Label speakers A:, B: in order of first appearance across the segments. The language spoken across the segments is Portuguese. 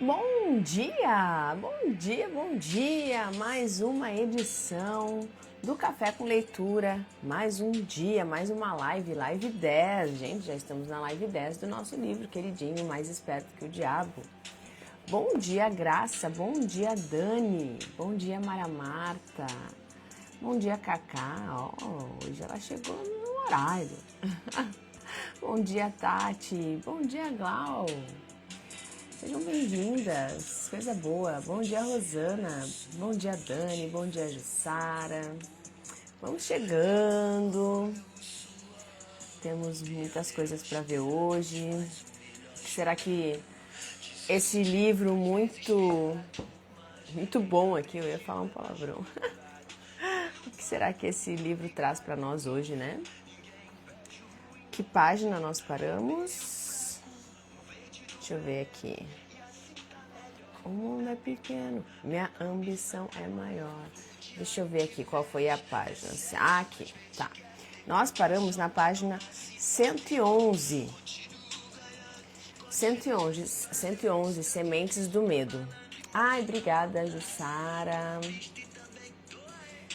A: Bom dia, bom dia, bom dia! Mais uma edição do Café com Leitura, mais um dia, mais uma live 10. Gente, já estamos na live 10 do nosso livro queridinho, Mais Esperto que o Diabo. Bom dia, Graça, bom dia, Dani, bom dia, Mara Marta, bom dia, Cacá, hoje ela chegou no horário. Bom dia, Tati, bom dia, Glau. Sejam bem-vindas, coisa boa. Bom dia, Rosana. Bom dia, Dani. Bom dia, Jussara. Vamos chegando. Temos muitas coisas para ver hoje. Será que esse livro muito bom aqui, eu ia falar um palavrão. O que será que esse livro traz para nós hoje, né? Que página nós paramos? Deixa eu ver aqui. O mundo é pequeno, minha ambição é maior. Deixa eu ver aqui qual foi a página. Ah, aqui, tá. Nós paramos na página 111. 111, Sementes do Medo. Ai, obrigada, Jussara.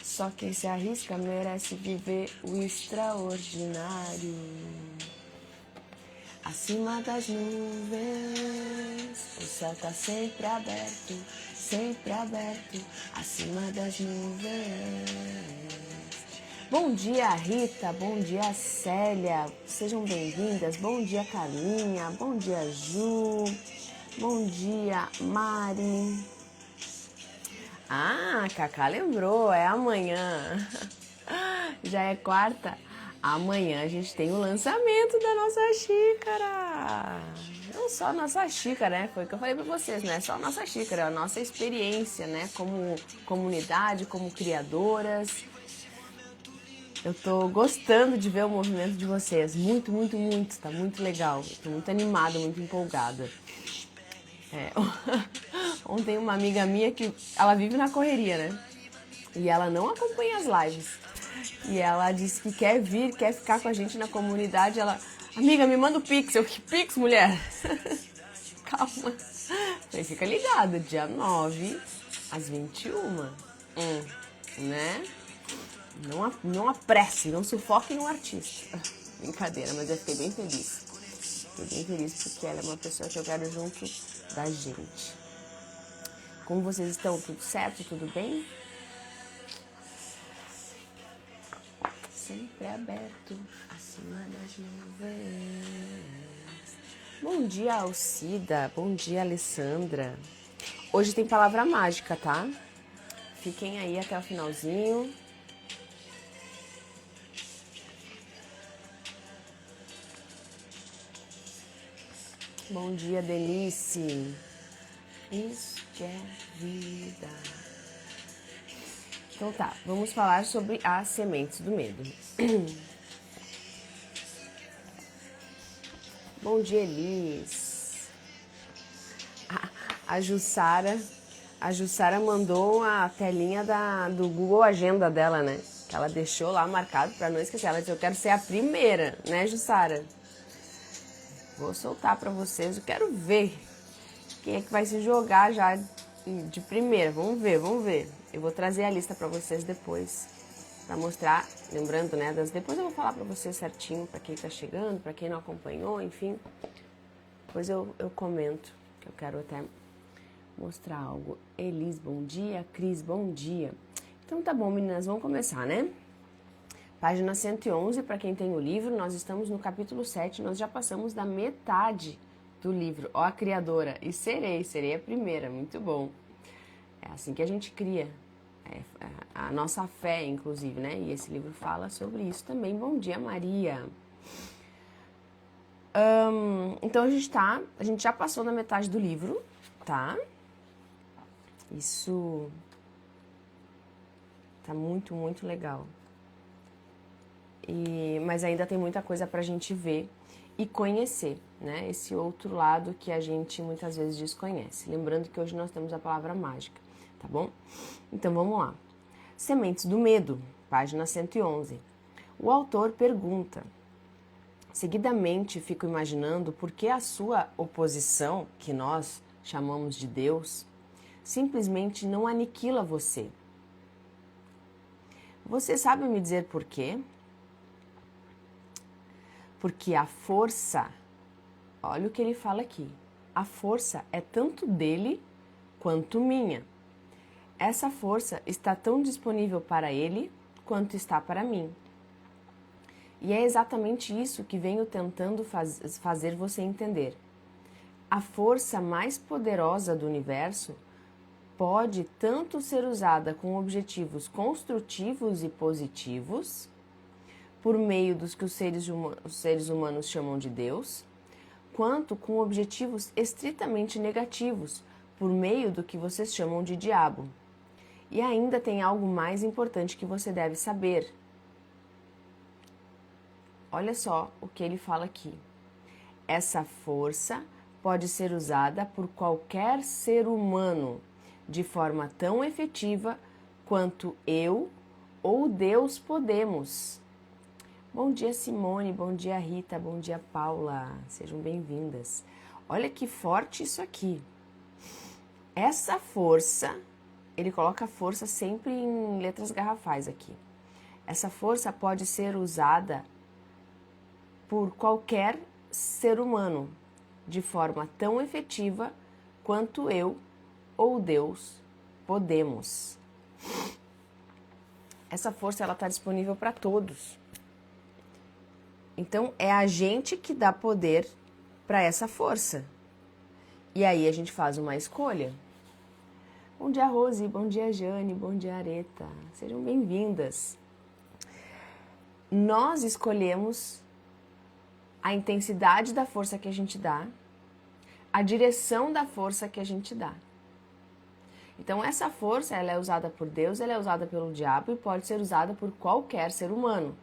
A: Só quem se arrisca merece viver o extraordinário. Acima das nuvens, o céu tá sempre aberto, acima das nuvens. Bom dia, Rita, bom dia, Célia, sejam bem-vindas. Bom dia, Carlinha, bom dia, Ju, bom dia, Mari. Ah, Cacá lembrou, é amanhã. Já é quarta. Amanhã a gente tem o lançamento da nossa xícara. Não só a nossa xícara, né? Foi o que eu falei pra vocês, não é só a nossa xícara, é a nossa experiência, né? Como comunidade, como criadoras. Eu tô gostando de ver o movimento de vocês. Muito, muito, muito. Tá muito legal. Tô muito animada, muito empolgada. Ontem uma amiga minha que ela vive na correria, né? E ela não acompanha as lives. E ela disse que quer vir, quer ficar com a gente na comunidade. Ela, amiga, me manda o Pix. Eu, que Pix, mulher? Calma. Aí fica ligado, dia 9 às 21. Né? Não apresse, não sufoque no artista. Brincadeira, mas eu fiquei bem feliz. Fiquei bem feliz porque ela é uma pessoa que eu quero junto da gente. Como vocês estão? Tudo certo? Tudo bem? Sempre aberto, acima das nuvens. Bom dia, Alcida. Bom dia, Alessandra. Hoje tem palavra mágica, tá? Fiquem aí até o finalzinho. Bom dia, Denise. Isso que é vida. Então tá, vamos falar sobre as sementes do medo. Bom dia, Elis. A Jussara mandou a telinha do Google Agenda dela, né? Que ela deixou lá marcado pra não esquecer. Ela disse, eu quero ser a primeira, né, Jussara? Vou soltar pra vocês, eu quero ver quem é que vai se jogar já de primeira. Vamos ver. Eu vou trazer a lista pra vocês depois, pra mostrar, lembrando, né, depois eu vou falar pra vocês certinho, pra quem tá chegando, pra quem não acompanhou, enfim. Depois eu comento, que eu quero até mostrar algo. Elis, bom dia. Cris, bom dia. Então tá bom, meninas, vamos começar, né? Página 111, para quem tem o livro, nós estamos no capítulo 7, nós já passamos da metade do livro. Ó a criadora, e serei a primeira, muito bom. É assim que a gente cria, a nossa fé, inclusive, né? E esse livro fala sobre isso também. Bom dia, Maria. Então a gente já passou da metade do livro, tá? Isso tá muito, muito legal. Mas ainda tem muita coisa pra gente ver e conhecer, né? Esse outro lado que a gente muitas vezes desconhece. Lembrando que hoje nós temos a palavra mágica, tá bom? Então vamos lá. Sementes do Medo, página 111. O autor pergunta: seguidamente fico imaginando por que a sua oposição, que nós chamamos de Deus, simplesmente não aniquila você. Você sabe me dizer por quê? Porque a força, olha o que ele fala aqui, a força é tanto dele quanto minha. Essa força está tão disponível para ele quanto está para mim. E é exatamente isso que venho tentando fazer você entender. A força mais poderosa do universo pode tanto ser usada com objetivos construtivos e positivos, por meio dos que os seres humanos chamam de Deus, quanto com objetivos estritamente negativos, por meio do que vocês chamam de diabo. E ainda tem algo mais importante que você deve saber. Olha só o que ele fala aqui. Essa força pode ser usada por qualquer ser humano de forma tão efetiva quanto eu ou Deus podemos. Bom dia, Simone, bom dia, Rita, bom dia, Paula. Sejam bem-vindas. Olha que forte isso aqui. Essa força, ele coloca a força sempre em letras garrafais aqui. Essa força pode ser usada por qualquer ser humano, de forma tão efetiva quanto eu ou Deus podemos. Essa força ela está disponível para todos. Então é a gente que dá poder para essa força. E aí a gente faz uma escolha. Bom dia, Rose, bom dia, Jane, bom dia, Areta. Sejam bem-vindas. Nós escolhemos a intensidade da força que a gente dá, a direção da força que a gente dá. Então essa força, ela é usada por Deus, ela é usada pelo diabo e pode ser usada por qualquer ser humano.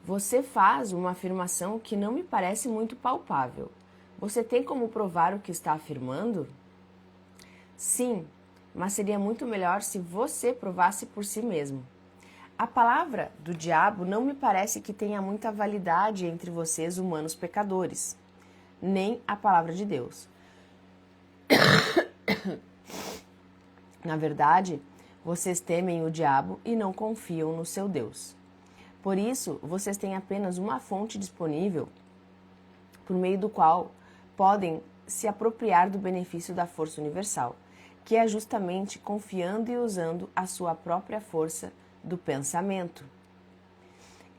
A: Você faz uma afirmação que não me parece muito palpável. Você tem como provar o que está afirmando? Sim, mas seria muito melhor se você provasse por si mesmo. A palavra do diabo não me parece que tenha muita validade entre vocês, humanos pecadores, nem a palavra de Deus. Na verdade, vocês temem o diabo e não confiam no seu Deus. Por isso, vocês têm apenas uma fonte disponível por meio do qual podem se apropriar do benefício da força universal, que é justamente confiando e usando a sua própria força do pensamento.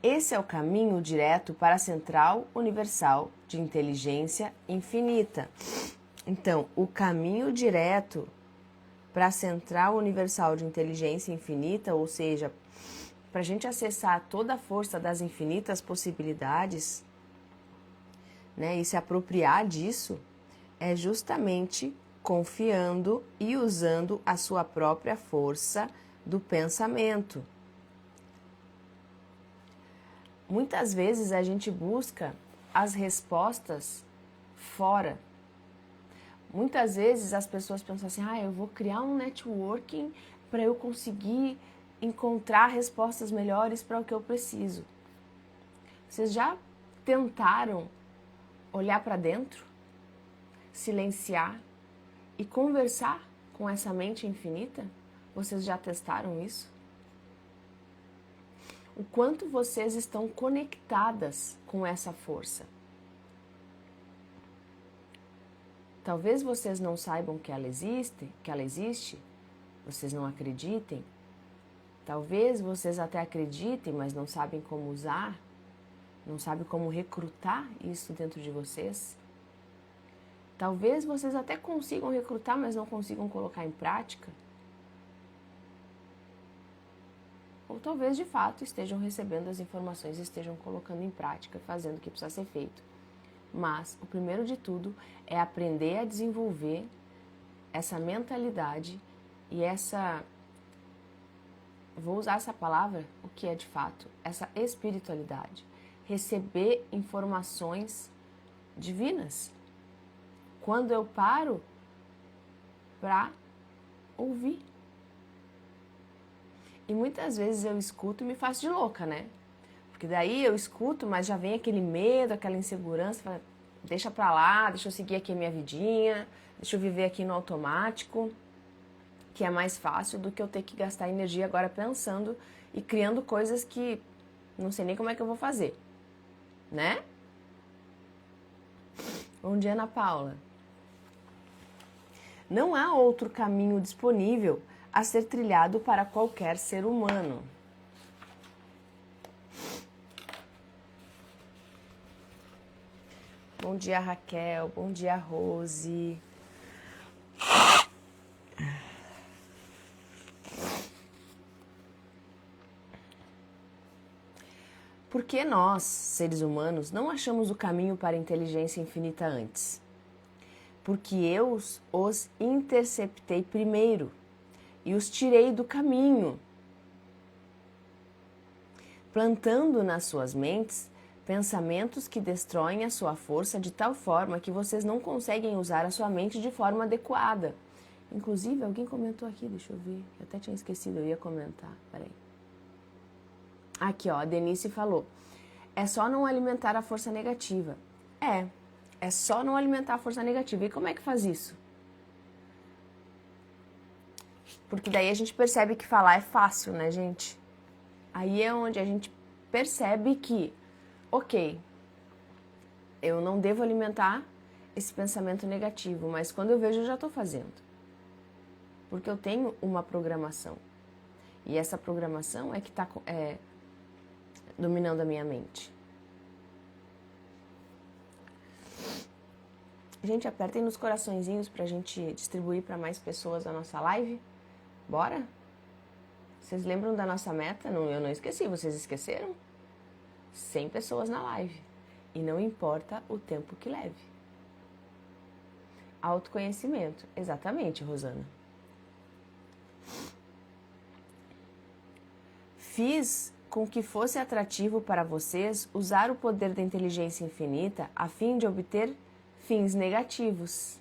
A: Esse é o caminho direto para a central universal de inteligência infinita. Então, o caminho direto para a central universal de inteligência infinita, ou seja, para a gente acessar toda a força das infinitas possibilidades, né, e se apropriar disso, é justamente confiando e usando a sua própria força do pensamento. Muitas vezes a gente busca as respostas fora. Muitas vezes as pessoas pensam assim, eu vou criar um networking para eu conseguir encontrar respostas melhores para o que eu preciso. Vocês já tentaram olhar para dentro, silenciar e conversar com essa mente infinita? Vocês já testaram isso? O quanto vocês estão conectadas com essa força? Talvez vocês não saibam que ela existe, vocês não acreditem. Talvez vocês até acreditem, mas não sabem como usar, não sabem como recrutar isso dentro de vocês. Talvez vocês até consigam recrutar, mas não consigam colocar em prática. Ou talvez, de fato, estejam recebendo as informações e estejam colocando em prática, fazendo o que precisa ser feito. Mas, o primeiro de tudo é aprender a desenvolver essa mentalidade e vou usar essa palavra, o que é de fato, essa espiritualidade. Receber informações divinas. Quando eu paro para ouvir. E muitas vezes eu escuto e me faço de louca, né? Porque daí eu escuto, mas já vem aquele medo, aquela insegurança. deixa pra lá, deixa eu seguir aqui a minha vidinha, deixa eu viver aqui no automático, que é mais fácil do que eu ter que gastar energia agora pensando e criando coisas que não sei nem como é que eu vou fazer, né? Bom dia, Ana Paula. Não há outro caminho disponível a ser trilhado para qualquer ser humano. Bom dia, Raquel. Bom dia, Rose. Por que nós, seres humanos, não achamos o caminho para a inteligência infinita antes? Porque eu os interceptei primeiro e os tirei do caminho, plantando nas suas mentes pensamentos que destroem a sua força de tal forma que vocês não conseguem usar a sua mente de forma adequada. Inclusive, alguém comentou aqui, deixa eu ver, eu até tinha esquecido, eu ia comentar, peraí. Aqui, ó, a Denise falou, é só não alimentar a força negativa. É só não alimentar a força negativa. E como é que faz isso? Porque daí a gente percebe que falar é fácil, né, gente? Aí é onde a gente percebe que, ok, eu não devo alimentar esse pensamento negativo, mas quando eu vejo eu já estou fazendo. Porque eu tenho uma programação. E essa programação é que está dominando a minha mente. Gente, apertem nos coraçõezinhos pra gente distribuir para mais pessoas a nossa live. Bora? Vocês lembram da nossa meta? Não, eu não esqueci, vocês esqueceram? 100 pessoas na live. E não importa o tempo que leve. Autoconhecimento. Exatamente, Rosana. Fiz com que fosse atrativo para vocês usar o poder da inteligência infinita a fim de obter fins negativos.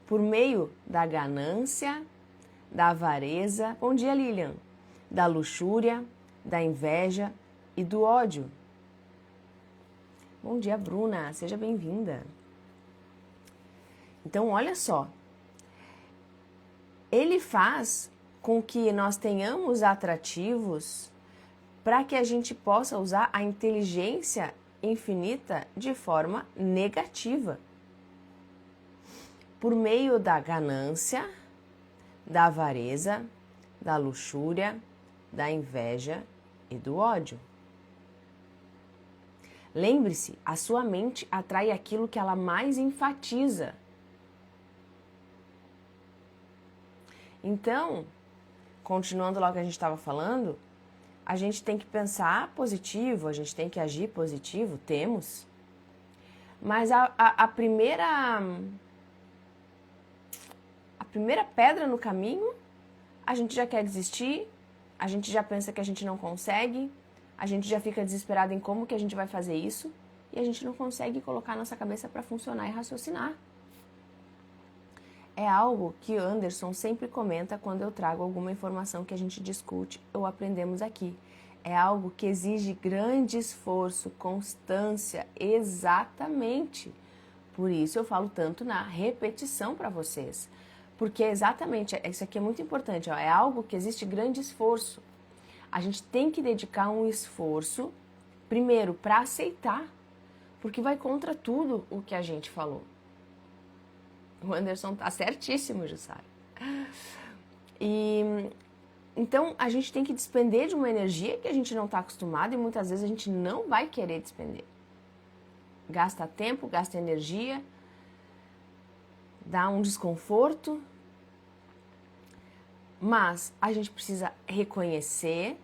A: Por meio da ganância, da avareza, bom dia, Lilian, da luxúria, da inveja e do ódio. Bom dia, Bruna, seja bem-vinda. Então, olha só, ele faz com que nós tenhamos atrativos para que a gente possa usar a inteligência infinita de forma negativa. Por meio da ganância, da avareza, da luxúria, da inveja e do ódio. Lembre-se, a sua mente atrai aquilo que ela mais enfatiza. Então, continuando lá o que a gente estava falando, a gente tem que pensar positivo, a gente tem que agir positivo, temos. Mas a primeira pedra no caminho, a gente já quer desistir, a gente já pensa que a gente não consegue, a gente já fica desesperado em como que a gente vai fazer isso e a gente não consegue colocar a nossa cabeça para funcionar e raciocinar. É algo que o Anderson sempre comenta quando eu trago alguma informação que a gente discute ou aprendemos aqui. É algo que exige grande esforço, constância, exatamente. Por isso eu falo tanto na repetição para vocês. Porque exatamente, isso aqui é muito importante, ó, é algo que existe grande esforço. A gente tem que dedicar um esforço, primeiro, para aceitar, porque vai contra tudo o que a gente falou. O Anderson tá certíssimo, Jussara. E então a gente tem que despender de uma energia que a gente não está acostumado e muitas vezes a gente não vai querer despender. Gasta tempo, gasta energia, dá um desconforto, mas a gente precisa reconhecer,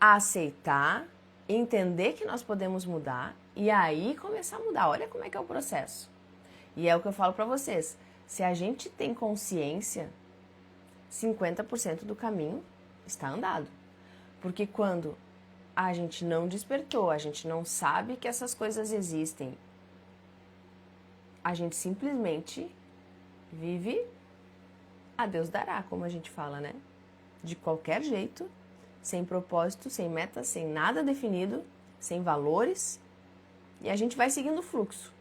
A: aceitar, entender que nós podemos mudar e aí começar a mudar. Olha como é que é o processo. E é o que eu falo para vocês. Se a gente tem consciência, 50% do caminho está andado. Porque quando a gente não despertou, a gente não sabe que essas coisas existem, a gente simplesmente vive a Deus dará, como a gente fala, né? De qualquer jeito, sem propósito, sem meta, sem nada definido, sem valores, E a gente vai seguindo o fluxo.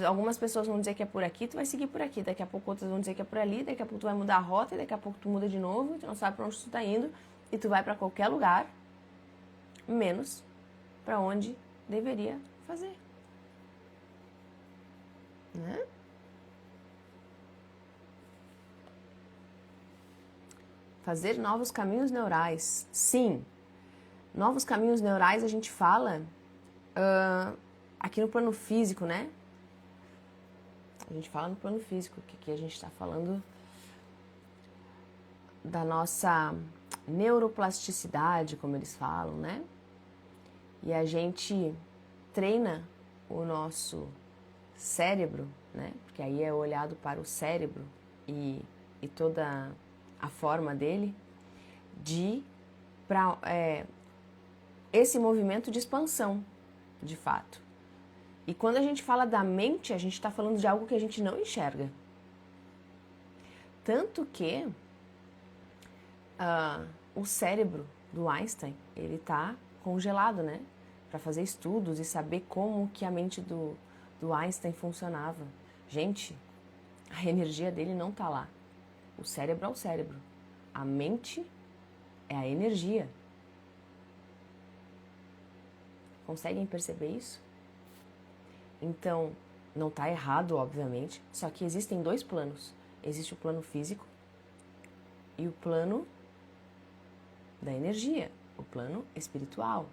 A: Algumas pessoas vão dizer que é por aqui, tu vai seguir por aqui. Daqui a pouco outras vão dizer que é por ali, daqui a pouco tu vai mudar a rota, e daqui a pouco tu muda de novo, tu não sabe para onde tu tá indo, e tu vai para qualquer lugar, menos para onde deveria fazer. Né? Fazer novos caminhos neurais. Sim, novos caminhos neurais a gente fala aqui no plano físico, né? A gente fala no plano físico, que aqui a gente está falando da nossa neuroplasticidade, como eles falam, né? E a gente treina o nosso cérebro, né? Porque aí é olhado para o cérebro e toda a forma dele para esse movimento de expansão, de fato. E quando a gente fala da mente, a gente está falando de algo que a gente não enxerga. Tanto que o cérebro do Einstein, ele está congelado, né? Para fazer estudos e saber como que a mente do Einstein funcionava. Gente, a energia dele não está lá. O cérebro é o cérebro. A mente é a energia. Conseguem perceber isso? Então, não está errado, obviamente, só que existem dois planos. Existe o plano físico e o plano da energia, o plano espiritual.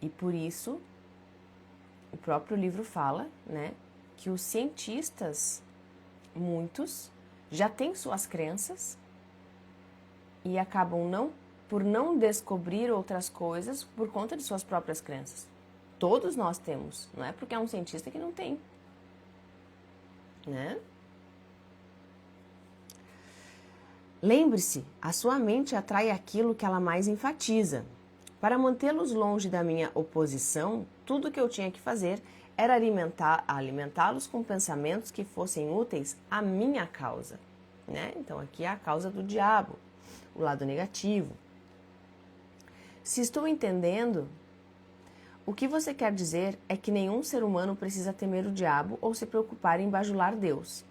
A: E por isso, o próprio livro fala, né, que os cientistas, muitos, já têm suas crenças e acabam por não descobrir outras coisas por conta de suas próprias crenças. Todos nós temos, não é porque é um cientista que não tem, né? Lembre-se, a sua mente atrai aquilo que ela mais enfatiza. Para mantê-los longe da minha oposição, tudo que eu tinha que fazer era alimentá-los com pensamentos que fossem úteis à minha causa, né? Então aqui é a causa do diabo, o lado negativo. Se estou entendendo, o que você quer dizer é que nenhum ser humano precisa temer o diabo ou se preocupar em bajular Deus.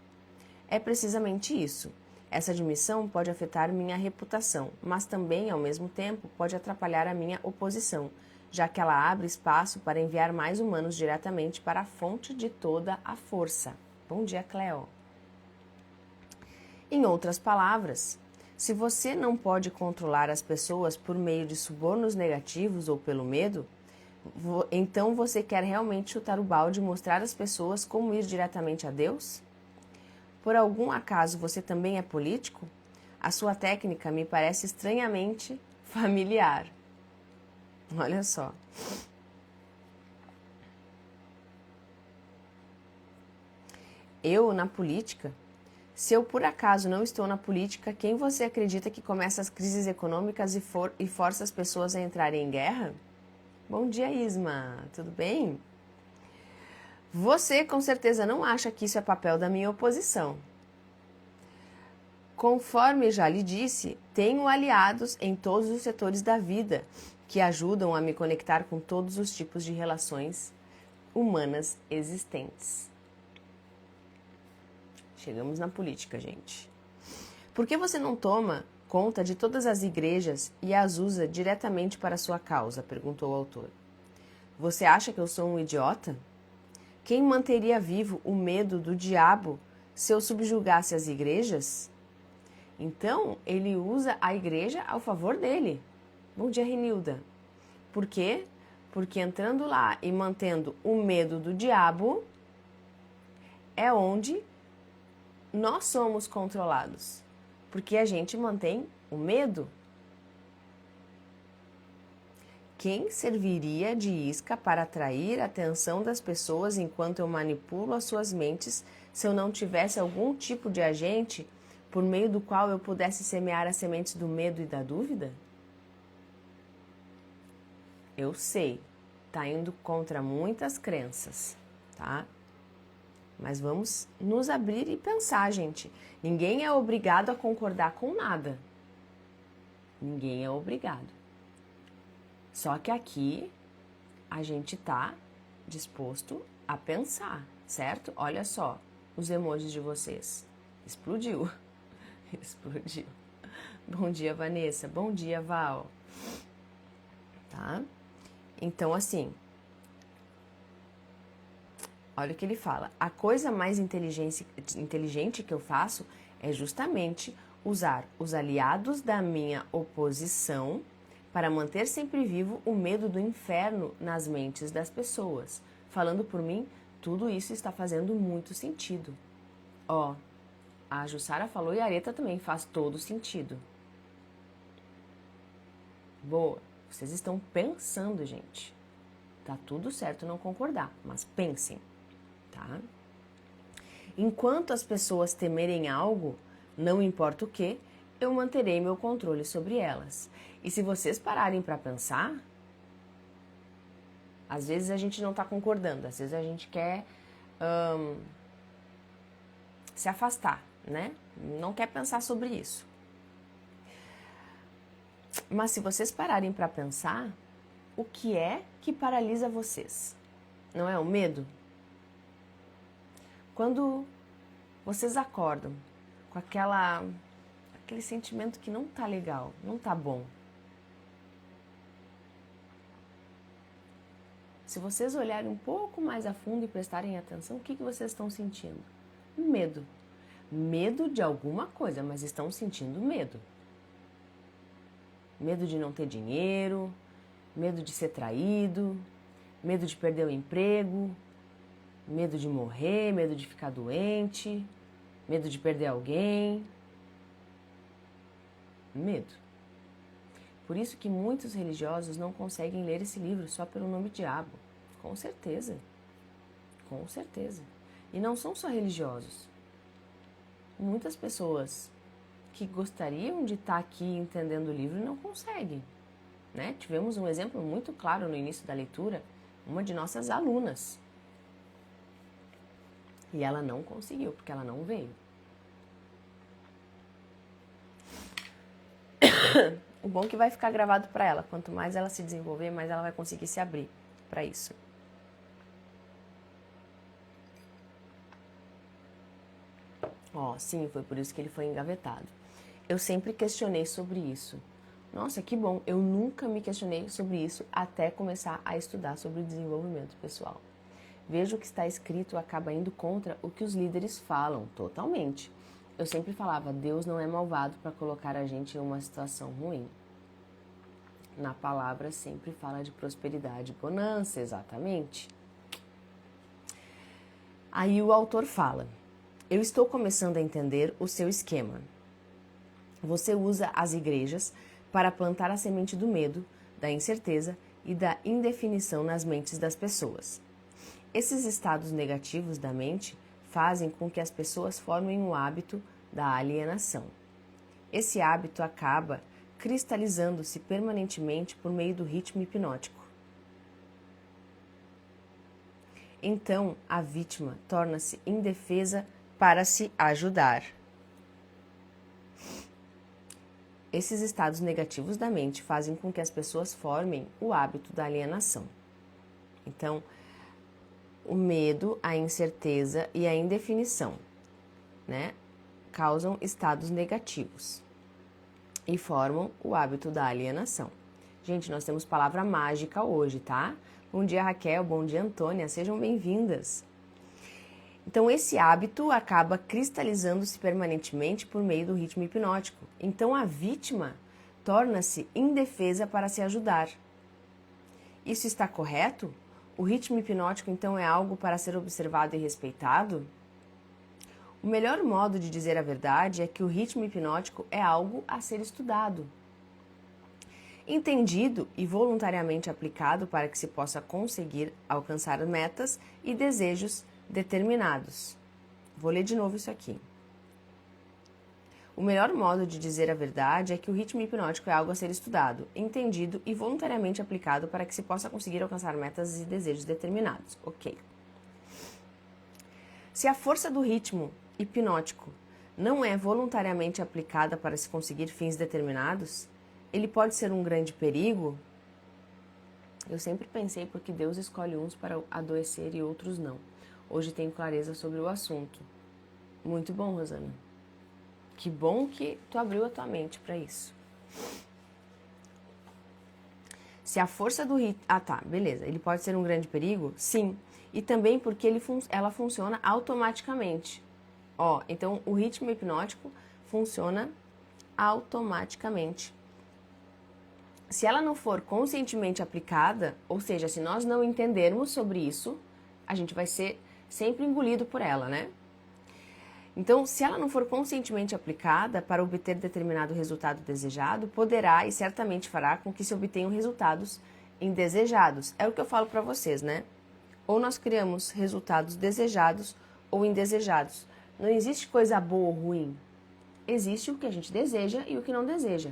A: É precisamente isso. Essa admissão pode afetar minha reputação, mas também, ao mesmo tempo, pode atrapalhar a minha oposição, já que ela abre espaço para enviar mais humanos diretamente para a fonte de toda a força. Bom dia, Cleo. Em outras palavras, se você não pode controlar as pessoas por meio de subornos negativos ou pelo medo, então você quer realmente chutar o balde e mostrar às pessoas como ir diretamente a Deus? Por algum acaso você também é político? A sua técnica me parece estranhamente familiar. Olha só. Eu, na política? Se eu por acaso não estou na política, quem você acredita que começa as crises econômicas e força as pessoas a entrarem em guerra? Bom dia, Isma. Tudo bem? Você com certeza não acha que isso é papel da minha oposição. Conforme já lhe disse, tenho aliados em todos os setores da vida que ajudam a me conectar com todos os tipos de relações humanas existentes. Chegamos na política, gente. Por que você não toma conta de todas as igrejas e as usa diretamente para a sua causa? Perguntou o autor. Você acha que eu sou um idiota? Quem manteria vivo o medo do diabo se eu subjugasse as igrejas? Então, ele usa a igreja ao favor dele. Bom dia, Renilda. Por quê? Porque entrando lá e mantendo o medo do diabo, é onde nós somos controlados. Porque a gente mantém o medo. Quem serviria de isca para atrair a atenção das pessoas enquanto eu manipulo as suas mentes se eu não tivesse algum tipo de agente por meio do qual eu pudesse semear as sementes do medo e da dúvida? Eu sei, tá indo contra muitas crenças, tá? Mas vamos nos abrir e pensar, gente. Ninguém é obrigado a concordar com nada. Ninguém é obrigado. Só que aqui a gente tá disposto a pensar, certo? Olha só, os emojis de vocês. Explodiu. Explodiu. Bom dia, Vanessa. Bom dia, Val. Tá? Então, assim, olha o que ele fala. A coisa mais inteligente que eu faço é justamente usar os aliados da minha oposição para manter sempre vivo o medo do inferno nas mentes das pessoas. Falando por mim, tudo isso está fazendo muito sentido. Ó, a Jussara falou e a Areta também faz todo sentido. Boa, vocês estão pensando, gente. Tá tudo certo não concordar, mas pensem, tá? Enquanto as pessoas temerem algo, não importa o que, eu manterei meu controle sobre elas. E se vocês pararem para pensar, às vezes a gente não está concordando, às vezes a gente quer se afastar, né? Não quer pensar sobre isso. Mas se vocês pararem para pensar, o que é que paralisa vocês? Não é o medo? Quando vocês acordam com aquele sentimento que não tá legal, não tá bom. Se vocês olharem um pouco mais a fundo e prestarem atenção, o que vocês estão sentindo? Medo. Medo de alguma coisa, mas estão sentindo medo. Medo de não ter dinheiro, medo de ser traído, medo de perder o emprego, medo de morrer, medo de ficar doente, medo de perder alguém. Medo. Por isso que muitos religiosos não conseguem ler esse livro só pelo nome diabo. Com certeza. Com certeza. E não são só religiosos. Muitas pessoas que gostariam de estar aqui entendendo o livro não conseguem, né? Tivemos um exemplo muito claro no início da leitura, uma de nossas alunas. E ela não conseguiu, porque ela não veio. O bom é que vai ficar gravado para ela. Quanto mais ela se desenvolver, mais ela vai conseguir se abrir para isso. Ó, sim, foi por isso que ele foi engavetado. Eu sempre questionei sobre isso. Nossa, que bom, eu nunca me questionei sobre isso até começar a estudar sobre o desenvolvimento pessoal. Vejo o que está escrito acaba indo contra o que os líderes falam, totalmente. Eu sempre falava, Deus não é malvado para colocar a gente em uma situação ruim. Na palavra sempre fala de prosperidade e bonança, exatamente. Aí o autor fala, eu estou começando a entender o seu esquema. Você usa as igrejas para plantar a semente do medo, da incerteza e da indefinição nas mentes das pessoas. Esses estados negativos da mente fazem com que as pessoas formem o hábito da alienação. Esse hábito acaba cristalizando-se permanentemente por meio do ritmo hipnótico. Então, a vítima torna-se indefesa para se ajudar. Esses estados negativos da mente fazem com que as pessoas formem o hábito da alienação. Então, o medo, a incerteza e a indefinição, né, causam estados negativos e formam o hábito da alienação. Gente, nós temos palavra mágica hoje, tá? Bom dia, Raquel. Bom dia, Antônia. Sejam bem-vindas. Então, esse hábito acaba cristalizando-se permanentemente por meio do ritmo hipnótico. Então, a vítima torna-se indefesa para se ajudar. Isso está correto? O ritmo hipnótico, então, é algo para ser observado e respeitado? O melhor modo de dizer a verdade é que o ritmo hipnótico é algo a ser estudado, entendido e voluntariamente aplicado para que se possa conseguir alcançar metas e desejos determinados. Vou ler de novo isso aqui. O melhor modo de dizer a verdade é que o ritmo hipnótico é algo a ser estudado, entendido e voluntariamente aplicado para que se possa conseguir alcançar metas e desejos determinados. Ok. Se a força do ritmo hipnótico não é voluntariamente aplicada para se conseguir fins determinados, ele pode ser um grande perigo? Eu sempre pensei porque Deus escolhe uns para adoecer e outros não. Hoje tenho clareza sobre o assunto. Muito bom, Rosana. Que bom que tu abriu a tua mente para isso. Se a força do ritmo... Ah, tá, beleza. Ele pode ser um grande perigo? Sim. E também porque ela funciona automaticamente. Ó, então o ritmo hipnótico funciona automaticamente. Se ela não for conscientemente aplicada, ou seja, se nós não entendermos sobre isso, a gente vai ser sempre engolido por ela, né? Então, se ela não for conscientemente aplicada para obter determinado resultado desejado, poderá e certamente fará com que se obtenham resultados indesejados. É o que eu falo para vocês, né? Ou nós criamos resultados desejados ou indesejados. Não existe coisa boa ou ruim. Existe o que a gente deseja e o que não deseja.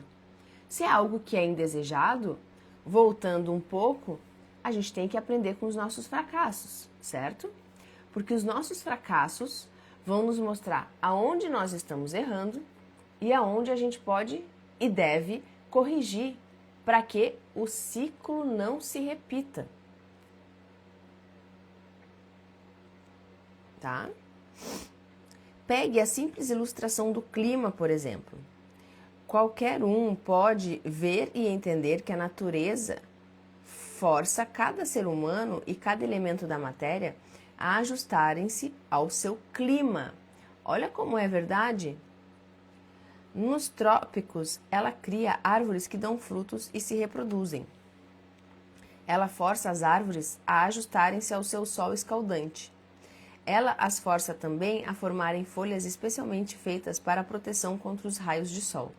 A: Se é algo que é indesejado, voltando um pouco, a gente tem que aprender com os nossos fracassos, certo? Porque os nossos fracassos vão nos mostrar aonde nós estamos errando e aonde a gente pode e deve corrigir para que o ciclo não se repita. Tá? Pegue a simples ilustração do clima, por exemplo. Qualquer um pode ver e entender que a natureza força cada ser humano e cada elemento da matéria a ajustarem-se ao seu clima. Olha como é verdade. Nos trópicos, ela cria árvores que dão frutos e se reproduzem. Ela força as árvores a ajustarem-se ao seu sol escaldante. Ela as força também a formarem folhas especialmente feitas para a proteção contra os raios de sol.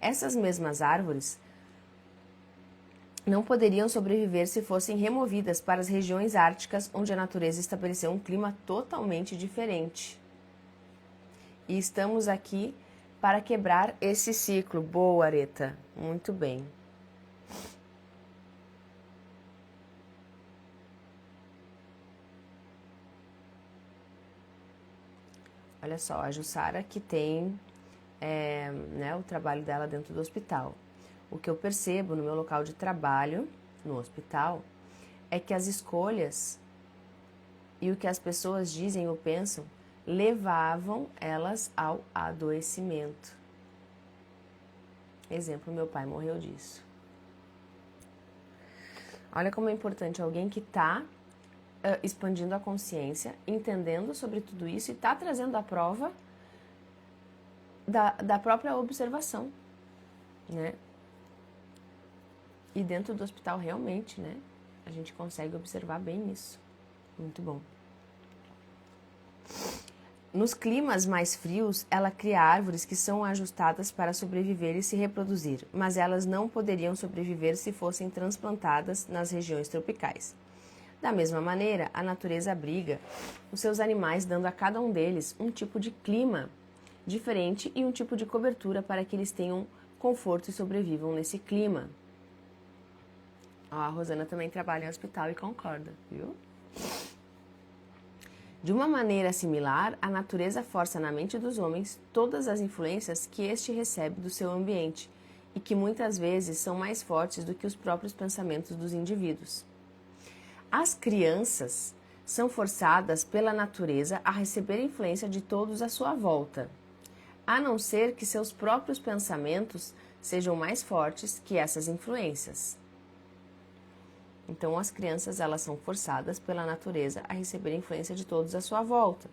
A: Essas mesmas árvores não poderiam sobreviver se fossem removidas para as regiões árticas, onde a natureza estabeleceu um clima totalmente diferente. E estamos aqui para quebrar esse ciclo. Boa, Areta. Muito bem. Olha só, a Jussara que tem o trabalho dela dentro do hospital. O que eu percebo no meu local de trabalho, no hospital, é que as escolhas e o que as pessoas dizem ou pensam levavam elas ao adoecimento. Exemplo, meu pai morreu disso. Olha como é importante alguém que está expandindo a consciência, entendendo sobre tudo isso e está trazendo a prova da própria observação, né? E dentro do hospital, realmente, né? A gente consegue observar bem isso. Muito bom. Nos climas mais frios, ela cria árvores que são ajustadas para sobreviver e se reproduzir, mas elas não poderiam sobreviver se fossem transplantadas nas regiões tropicais. Da mesma maneira, a natureza abriga os seus animais, dando a cada um deles um tipo de clima diferente e um tipo de cobertura para que eles tenham conforto e sobrevivam nesse clima. A Rosana também trabalha em hospital e concorda, viu? De uma maneira similar, a natureza força na mente dos homens todas as influências que este recebe do seu ambiente e que muitas vezes são mais fortes do que os próprios pensamentos dos indivíduos. As crianças são forçadas pela natureza a receber influência de todos à sua volta, a não ser que seus próprios pensamentos sejam mais fortes que essas influências. Então, as crianças, elas são forçadas pela natureza a receber influência de todos à sua volta,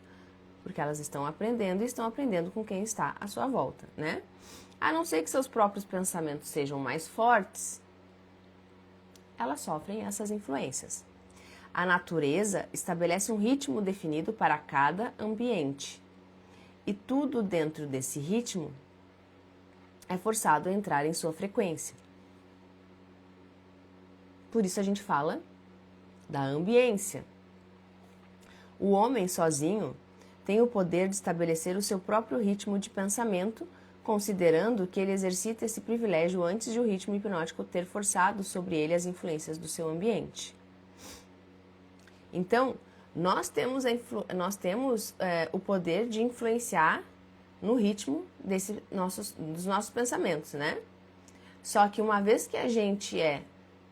A: porque elas estão aprendendo e estão aprendendo com quem está à sua volta, né? A não ser que seus próprios pensamentos sejam mais fortes, elas sofrem essas influências. A natureza estabelece um ritmo definido para cada ambiente, e tudo dentro desse ritmo é forçado a entrar em sua frequência. Por isso a gente fala da ambiência. O homem sozinho tem o poder de estabelecer o seu próprio ritmo de pensamento, considerando que ele exercita esse privilégio antes de o ritmo hipnótico ter forçado sobre ele as influências do seu ambiente. Então, nós temos o poder de influenciar no ritmo dos nossos pensamentos, né? Só que uma vez que a gente é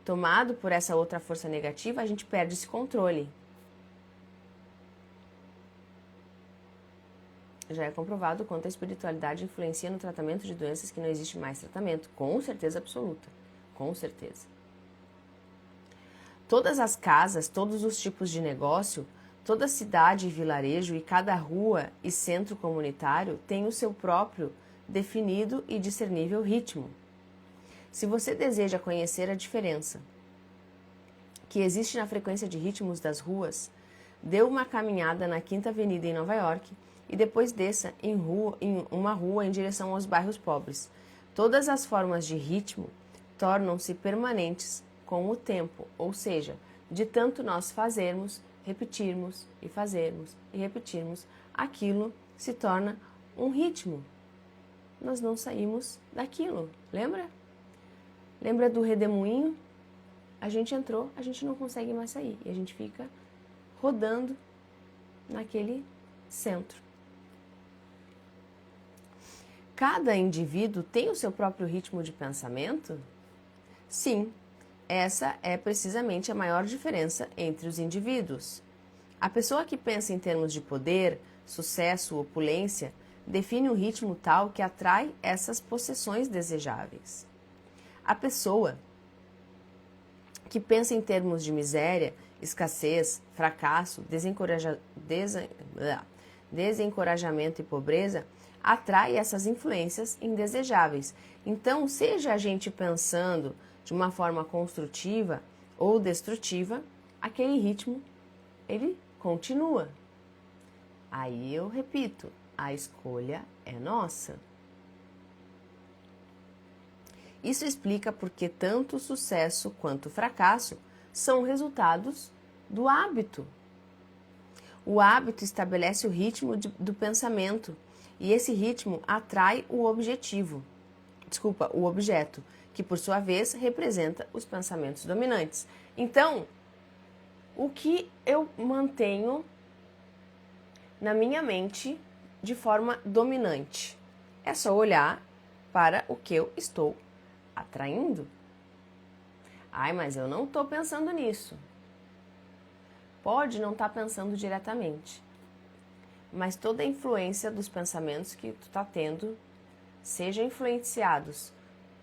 A: tomado por essa outra força negativa, a gente perde esse controle. Já é comprovado quanto a espiritualidade influencia no tratamento de doenças que não existe mais tratamento, com certeza absoluta, com certeza. Todas as casas, todos os tipos de negócio, toda cidade e vilarejo e cada rua e centro comunitário tem o seu próprio definido e discernível ritmo. Se você deseja conhecer a diferença que existe na frequência de ritmos das ruas, dê uma caminhada na Quinta Avenida em Nova York e depois desça em uma rua em direção aos bairros pobres. Todas as formas de ritmo tornam-se permanentes com o tempo, ou seja, de tanto nós fazermos, repetirmos e fazermos e repetirmos, aquilo se torna um ritmo. Nós não saímos daquilo, lembra? Lembra do redemoinho? A gente entrou, a gente não consegue mais sair e a gente fica rodando naquele centro. Cada indivíduo tem o seu próprio ritmo de pensamento? Sim, essa é precisamente a maior diferença entre os indivíduos. A pessoa que pensa em termos de poder, sucesso, opulência, define um ritmo tal que atrai essas possessões desejáveis. A pessoa que pensa em termos de miséria, escassez, fracasso, desencorajamento e pobreza, atrai essas influências indesejáveis. Então, seja a gente pensando de uma forma construtiva ou destrutiva, aquele ritmo, ele continua. Aí eu repito, a escolha é nossa. Isso explica porque tanto o sucesso quanto o fracasso são resultados do hábito. O hábito estabelece o ritmo do pensamento e esse ritmo atrai o objeto, que por sua vez representa os pensamentos dominantes. Então, o que eu mantenho na minha mente de forma dominante? É só olhar para o que eu estou atraindo. Ai, mas eu não estou pensando nisso. Pode não estar pensando diretamente, mas toda a influência dos pensamentos que tu está tendo, seja influenciados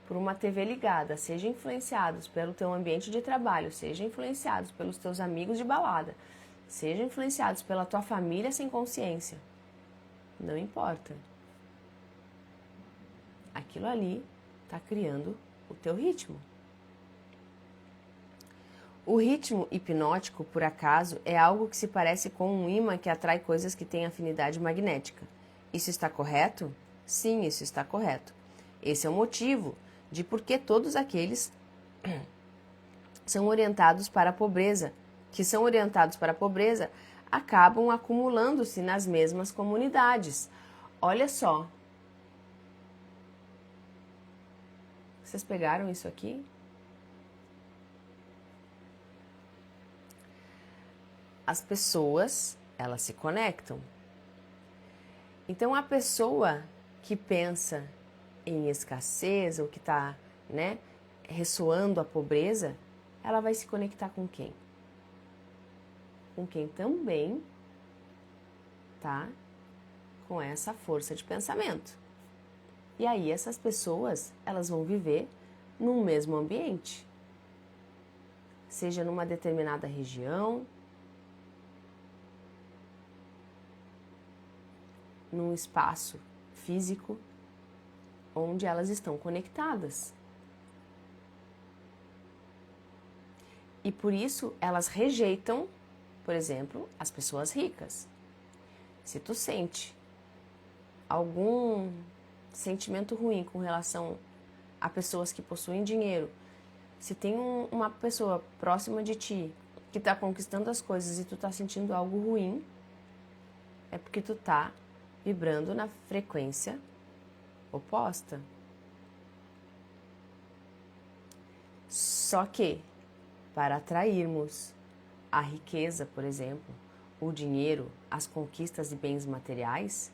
A: por uma TV ligada, seja influenciados pelo teu ambiente de trabalho, seja influenciados pelos teus amigos de balada, seja influenciados pela tua família sem consciência, não importa. Aquilo ali está criando o teu ritmo. O ritmo hipnótico, por acaso, é algo que se parece com um ímã que atrai coisas que têm afinidade magnética. Isso está correto? Sim, isso está correto. Esse é o motivo de por que todos aqueles são orientados para a pobreza, acabam acumulando-se nas mesmas comunidades. Olha só. Vocês pegaram isso aqui? As pessoas, elas se conectam. Então, a pessoa que pensa em escassez ou que está, ressoando a pobreza, ela vai se conectar com quem? Com quem também tá com essa força de pensamento. E aí essas pessoas, elas vão viver num mesmo ambiente, seja numa determinada região, num espaço físico onde elas estão conectadas. E por isso elas rejeitam, por exemplo, as pessoas ricas. Se tu sente algum sentimento ruim com relação a pessoas que possuem dinheiro, se tem uma pessoa próxima de ti que está conquistando as coisas e tu está sentindo algo ruim, é porque tu está vibrando na frequência oposta. Só que, para atrairmos a riqueza, por exemplo, o dinheiro, as conquistas e bens materiais,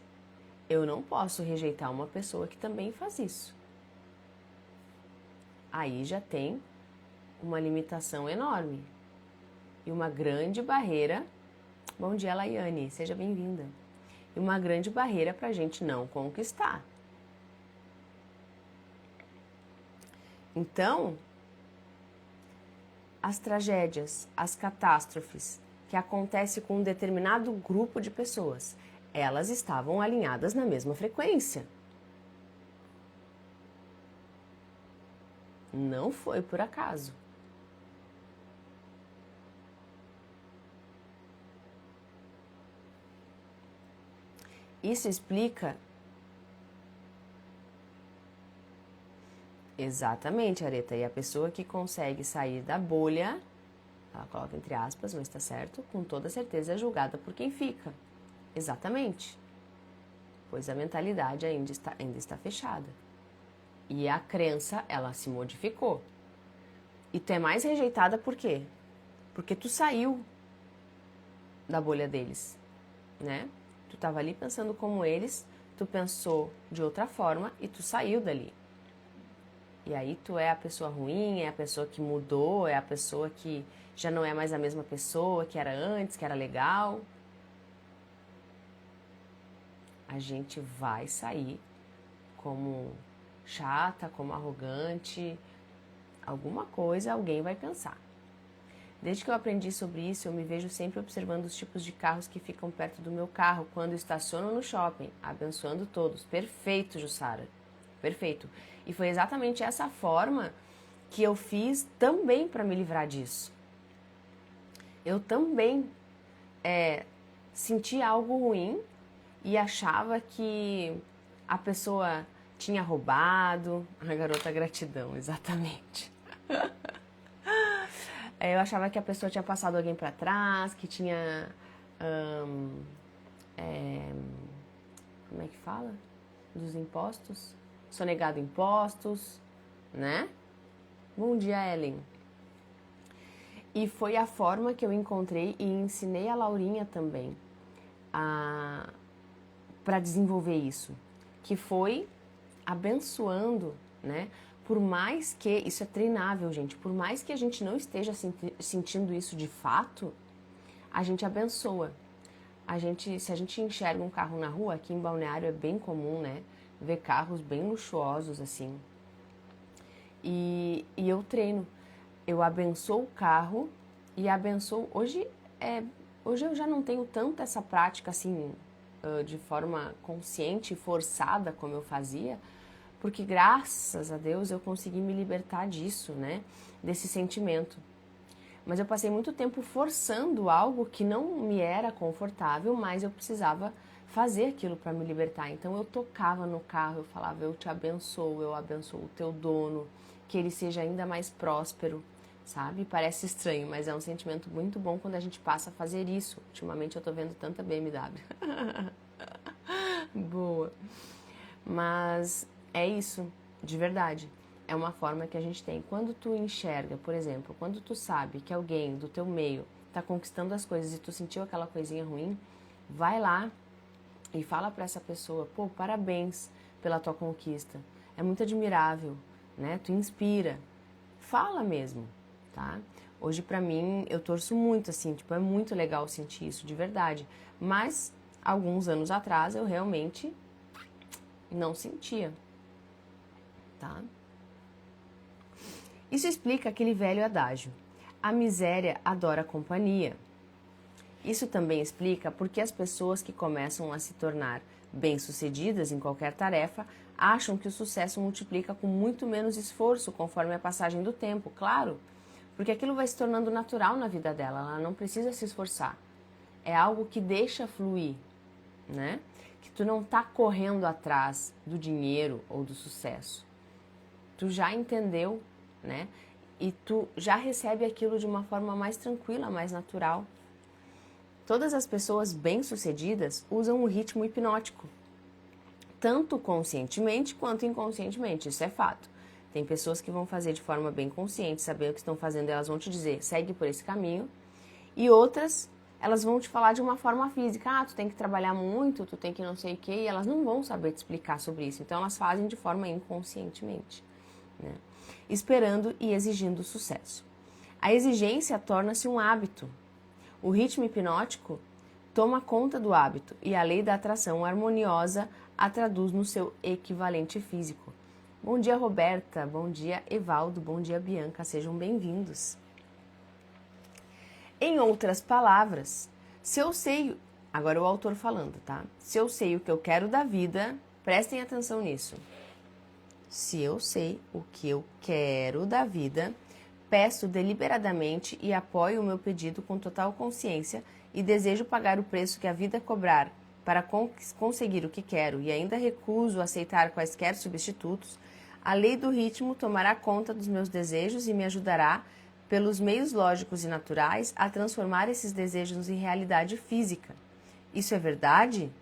A: eu não posso rejeitar uma pessoa que também faz isso. Aí já tem uma limitação enorme e uma grande barreira. Bom dia, Laiane, seja bem-vinda. E uma grande barreira para a gente não conquistar. Então, as tragédias, as catástrofes que acontecem com um determinado grupo de pessoas, elas estavam alinhadas na mesma frequência. Não foi por acaso. Isso explica exatamente, Areta. E a pessoa que consegue sair da bolha, ela coloca entre aspas, mas está certo, com toda certeza é julgada por quem fica. Exatamente. Pois a mentalidade ainda está fechada. E a crença, ela se modificou. E tu é mais rejeitada por quê? Porque tu saiu da bolha deles, né? Tu estava ali pensando como eles, tu pensou de outra forma e tu saiu dali. E aí tu é a pessoa ruim, é a pessoa que mudou, é a pessoa que já não é mais a mesma pessoa que era antes, que era legal. A gente vai sair como chata, como arrogante, alguma coisa alguém vai pensar. Desde que eu aprendi sobre isso, eu me vejo sempre observando os tipos de carros que ficam perto do meu carro quando estaciono no shopping, abençoando todos. Perfeito, Jussara. Perfeito. E foi exatamente essa forma que eu fiz também para me livrar disso. Eu também senti algo ruim e achava que a pessoa tinha roubado. A garota gratidão, exatamente. Eu achava que a pessoa tinha passado alguém para trás, que tinha... como é que fala? Dos impostos? Sonegado impostos, né? Bom dia, Ellen. E foi a forma que eu encontrei e ensinei a Laurinha também para desenvolver isso, que foi abençoando, né? Por mais que, isso é treinável, gente, por mais que a gente não esteja sentindo isso de fato, a gente abençoa. Se a gente enxerga um carro na rua, aqui em Balneário é bem comum, né? Ver carros bem luxuosos, assim. E eu treino. Eu abençoo o carro e abençoo... Hoje eu já não tenho tanto essa prática, assim, de forma consciente e forçada como eu fazia, porque graças a Deus eu consegui me libertar disso, né? Desse sentimento. Mas eu passei muito tempo forçando algo que não me era confortável, mas eu precisava fazer aquilo para me libertar. Então eu tocava no carro, eu falava, eu te abençoo, eu abençoo o teu dono, que ele seja ainda mais próspero, sabe? Parece estranho, mas é um sentimento muito bom quando a gente passa a fazer isso. Ultimamente eu tô vendo tanta BMW. Boa. Mas é isso, de verdade. É uma forma que a gente tem. Quando tu enxerga, por exemplo, quando tu sabe que alguém do teu meio tá conquistando as coisas e tu sentiu aquela coisinha ruim, vai lá e fala para essa pessoa, pô, parabéns pela tua conquista. É muito admirável, né? Tu inspira. Fala mesmo, tá? Hoje pra mim, eu torço muito, assim, tipo, é muito legal sentir isso, de verdade. Mas, alguns anos atrás, eu realmente não sentia, tá? Isso explica aquele velho adágio: a miséria adora companhia. Isso também explica porque as pessoas que começam a se tornar bem-sucedidas em qualquer tarefa acham que o sucesso multiplica com muito menos esforço conforme a passagem do tempo, claro, porque aquilo vai se tornando natural na vida dela, ela não precisa se esforçar. É algo que deixa fluir, né? Que tu não tá correndo atrás do dinheiro ou do sucesso. Tu já entendeu, né? E tu já recebe aquilo de uma forma mais tranquila, mais natural. Todas as pessoas bem-sucedidas usam o ritmo hipnótico, tanto conscientemente quanto inconscientemente, isso é fato. Tem pessoas que vão fazer de forma bem consciente, saber o que estão fazendo, elas vão te dizer, segue por esse caminho, e outras, elas vão te falar de uma forma física, tu tem que trabalhar muito, tu tem que não sei o quê, e elas não vão saber te explicar sobre isso, então elas fazem de forma inconscientemente, né? Esperando e exigindo sucesso. A exigência torna-se um hábito. O ritmo hipnótico toma conta do hábito e a lei da atração harmoniosa a traduz no seu equivalente físico. Bom dia, Roberta. Bom dia, Evaldo. Bom dia, Bianca. Sejam bem-vindos. Em outras palavras, se eu sei... Agora o autor falando, tá? Se eu sei o que eu quero da vida, prestem atenção nisso. Se eu sei o que eu quero da vida, peço deliberadamente e apoio o meu pedido com total consciência e desejo pagar o preço que a vida cobrar para conseguir o que quero e ainda recuso aceitar quaisquer substitutos, a lei do ritmo tomará conta dos meus desejos e me ajudará, pelos meios lógicos e naturais, a transformar esses desejos em realidade física. Isso é verdade?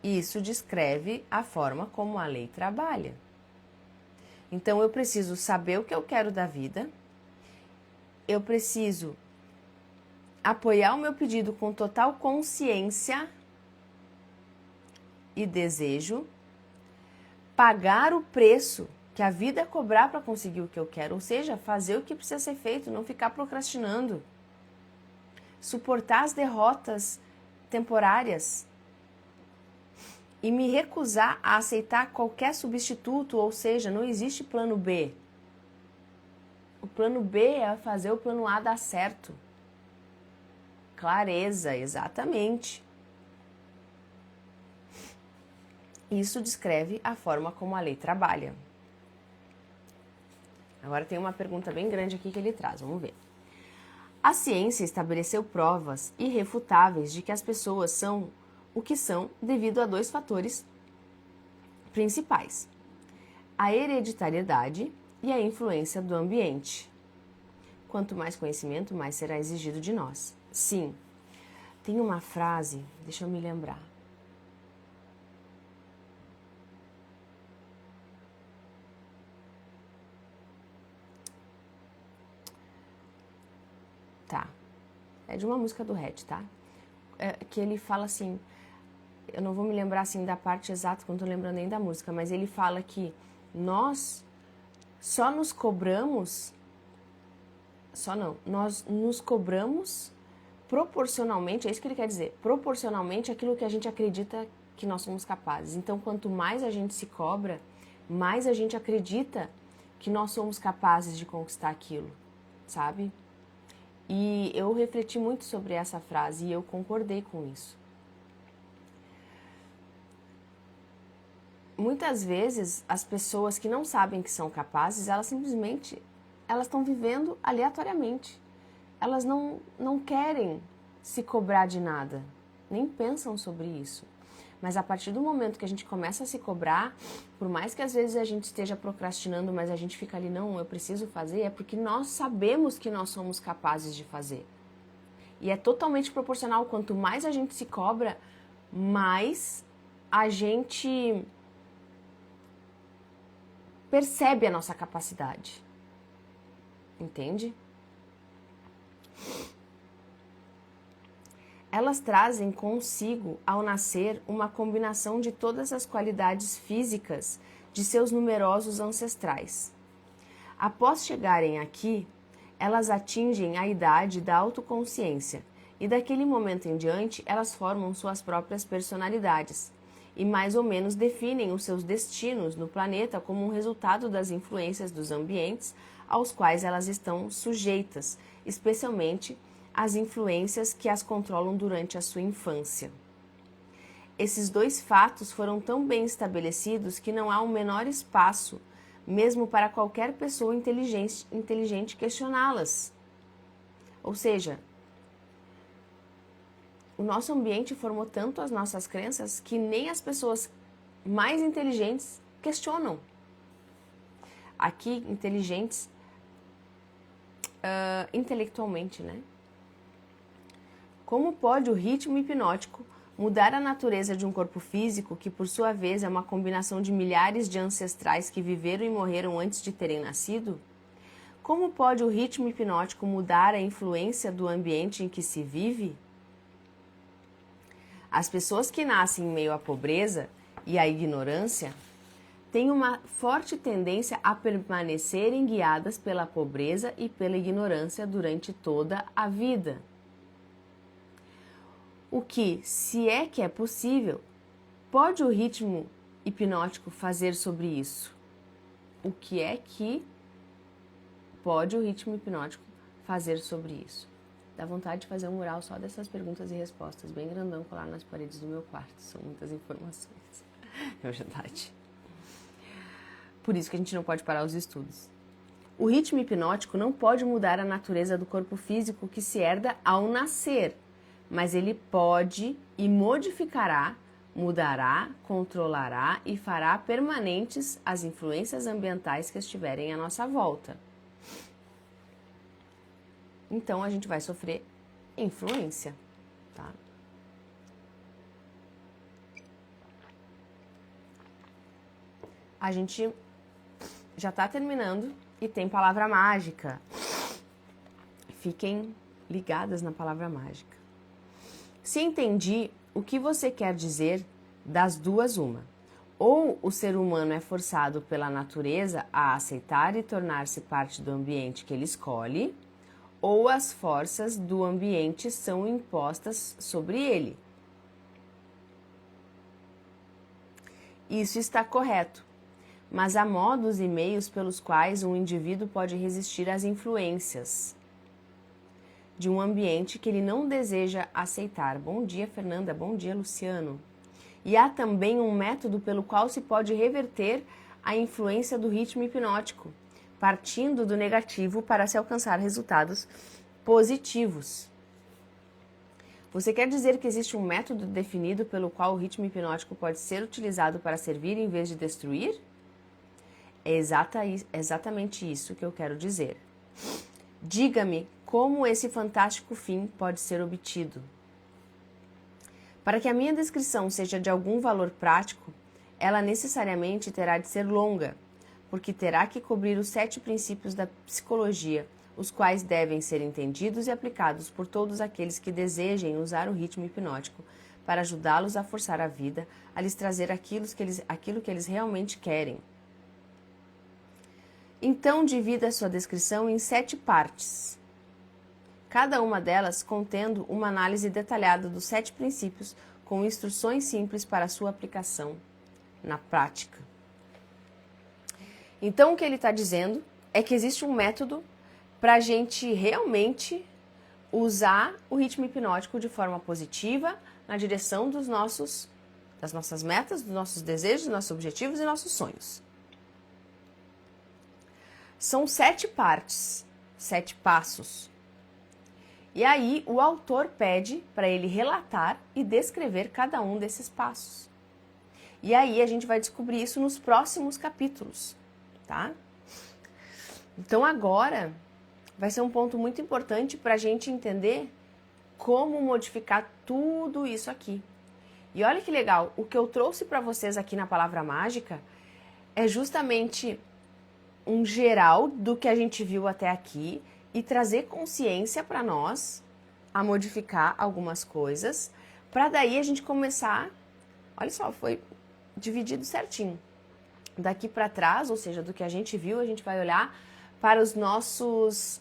A: Isso descreve a forma como a lei trabalha. Então, eu preciso saber o que eu quero da vida, eu preciso apoiar o meu pedido com total consciência e desejo, pagar o preço que a vida cobrar para conseguir o que eu quero, ou seja, fazer o que precisa ser feito, não ficar procrastinando, suportar as derrotas temporárias e me recusar a aceitar qualquer substituto, ou seja, não existe plano B. O plano B é fazer o plano A dar certo. Clareza, exatamente. Isso descreve a forma como a lei trabalha. Agora tem uma pergunta bem grande aqui que ele traz, vamos ver. A ciência estabeleceu provas irrefutáveis de que as pessoas são o que são devido a dois fatores principais: a hereditariedade e a influência do ambiente. Quanto mais conhecimento, mais será exigido de nós. Sim, tem uma frase, deixa eu me lembrar. Tá, é de uma música do Red, tá? Que ele fala assim, eu não vou me lembrar assim da parte exata, não tô lembrando nem da música, mas ele fala que nós só nos cobramos, nós nos cobramos proporcionalmente, é isso que ele quer dizer, proporcionalmente àquilo que a gente acredita que nós somos capazes. Então, quanto mais a gente se cobra, mais a gente acredita que nós somos capazes de conquistar aquilo, sabe? E eu refleti muito sobre essa frase e eu concordei com isso. Muitas vezes, as pessoas que não sabem que são capazes, elas simplesmente estão vivendo aleatoriamente. Elas não querem se cobrar de nada, nem pensam sobre isso. Mas a partir do momento que a gente começa a se cobrar, por mais que às vezes a gente esteja procrastinando, mas a gente fica ali, não, eu preciso fazer, é porque nós sabemos que nós somos capazes de fazer. E é totalmente proporcional, quanto mais a gente se cobra, mais a gente percebe a nossa capacidade. Entende? Elas trazem consigo, ao nascer, uma combinação de todas as qualidades físicas de seus numerosos ancestrais. Após chegarem aqui, elas atingem a idade da autoconsciência e daquele momento em diante elas formam suas próprias personalidades e mais ou menos definem os seus destinos no planeta como um resultado das influências dos ambientes aos quais elas estão sujeitas, especialmente as influências que as controlam durante a sua infância. Esses dois fatos foram tão bem estabelecidos que não há o menor espaço, mesmo para qualquer pessoa inteligente questioná-las. Ou seja, o nosso ambiente formou tanto as nossas crenças que nem as pessoas mais inteligentes questionam. Aqui, inteligentes intelectualmente, né? Como pode o ritmo hipnótico mudar a natureza de um corpo físico que, por sua vez, é uma combinação de milhares de ancestrais que viveram e morreram antes de terem nascido? Como pode o ritmo hipnótico mudar a influência do ambiente em que se vive? As pessoas que nascem em meio à pobreza e à ignorância têm uma forte tendência a permanecerem guiadas pela pobreza e pela ignorância durante toda a vida. O que, se é que é possível, pode o ritmo hipnótico fazer sobre isso? O que é que pode o ritmo hipnótico fazer sobre isso? Dá vontade de fazer um mural só dessas perguntas e respostas, bem grandão, colar nas paredes do meu quarto. São muitas informações. É verdade. Por isso que a gente não pode parar os estudos. O ritmo hipnótico não pode mudar a natureza do corpo físico que se herda ao nascer, mas ele pode e modificará, mudará, controlará e fará permanentes as influências ambientais que estiverem à nossa volta. Então a gente vai sofrer influência, tá? A gente já está terminando e tem palavra mágica. Fiquem ligadas na palavra mágica. Se entendi o que você quer dizer, das duas uma. Ou o ser humano é forçado pela natureza a aceitar e tornar-se parte do ambiente que ele escolhe, ou as forças do ambiente são impostas sobre ele. Isso está correto, mas há modos e meios pelos quais um indivíduo pode resistir às influências de um ambiente que ele não deseja aceitar. Bom dia, Fernanda. Bom dia, Luciano. E há também um método pelo qual se pode reverter a influência do ritmo hipnótico, partindo do negativo para se alcançar resultados positivos. Você quer dizer que existe um método definido pelo qual o ritmo hipnótico pode ser utilizado para servir em vez de destruir? É exatamente isso que eu quero dizer. Diga-me como esse fantástico fim pode ser obtido. Para que a minha descrição seja de algum valor prático, ela necessariamente terá de ser longa, porque terá que cobrir os 7 princípios da psicologia, os quais devem ser entendidos e aplicados por todos aqueles que desejem usar o ritmo hipnótico para ajudá-los a forçar a vida, a lhes trazer aquilo que eles realmente querem. Então, divida a sua descrição em 7 partes, cada uma delas contendo uma análise detalhada dos 7 princípios, com instruções simples para a sua aplicação na prática. Então, o que ele está dizendo é que existe um método para a gente realmente usar o ritmo hipnótico de forma positiva na direção das nossas metas, dos nossos desejos, dos nossos objetivos e nossos sonhos. São 7 partes, 7 passos. E aí o autor pede para ele relatar e descrever cada um desses passos. E aí a gente vai descobrir isso nos próximos capítulos, tá? Então agora vai ser um ponto muito importante para a gente entender como modificar tudo isso aqui. E olha que legal, o que eu trouxe para vocês aqui na palavra mágica é justamente um geral do que a gente viu até aqui e trazer consciência para nós a modificar algumas coisas, para daí a gente começar, olha só, foi dividido certinho. Daqui para trás, ou seja, do que a gente viu, a gente vai olhar para os nossos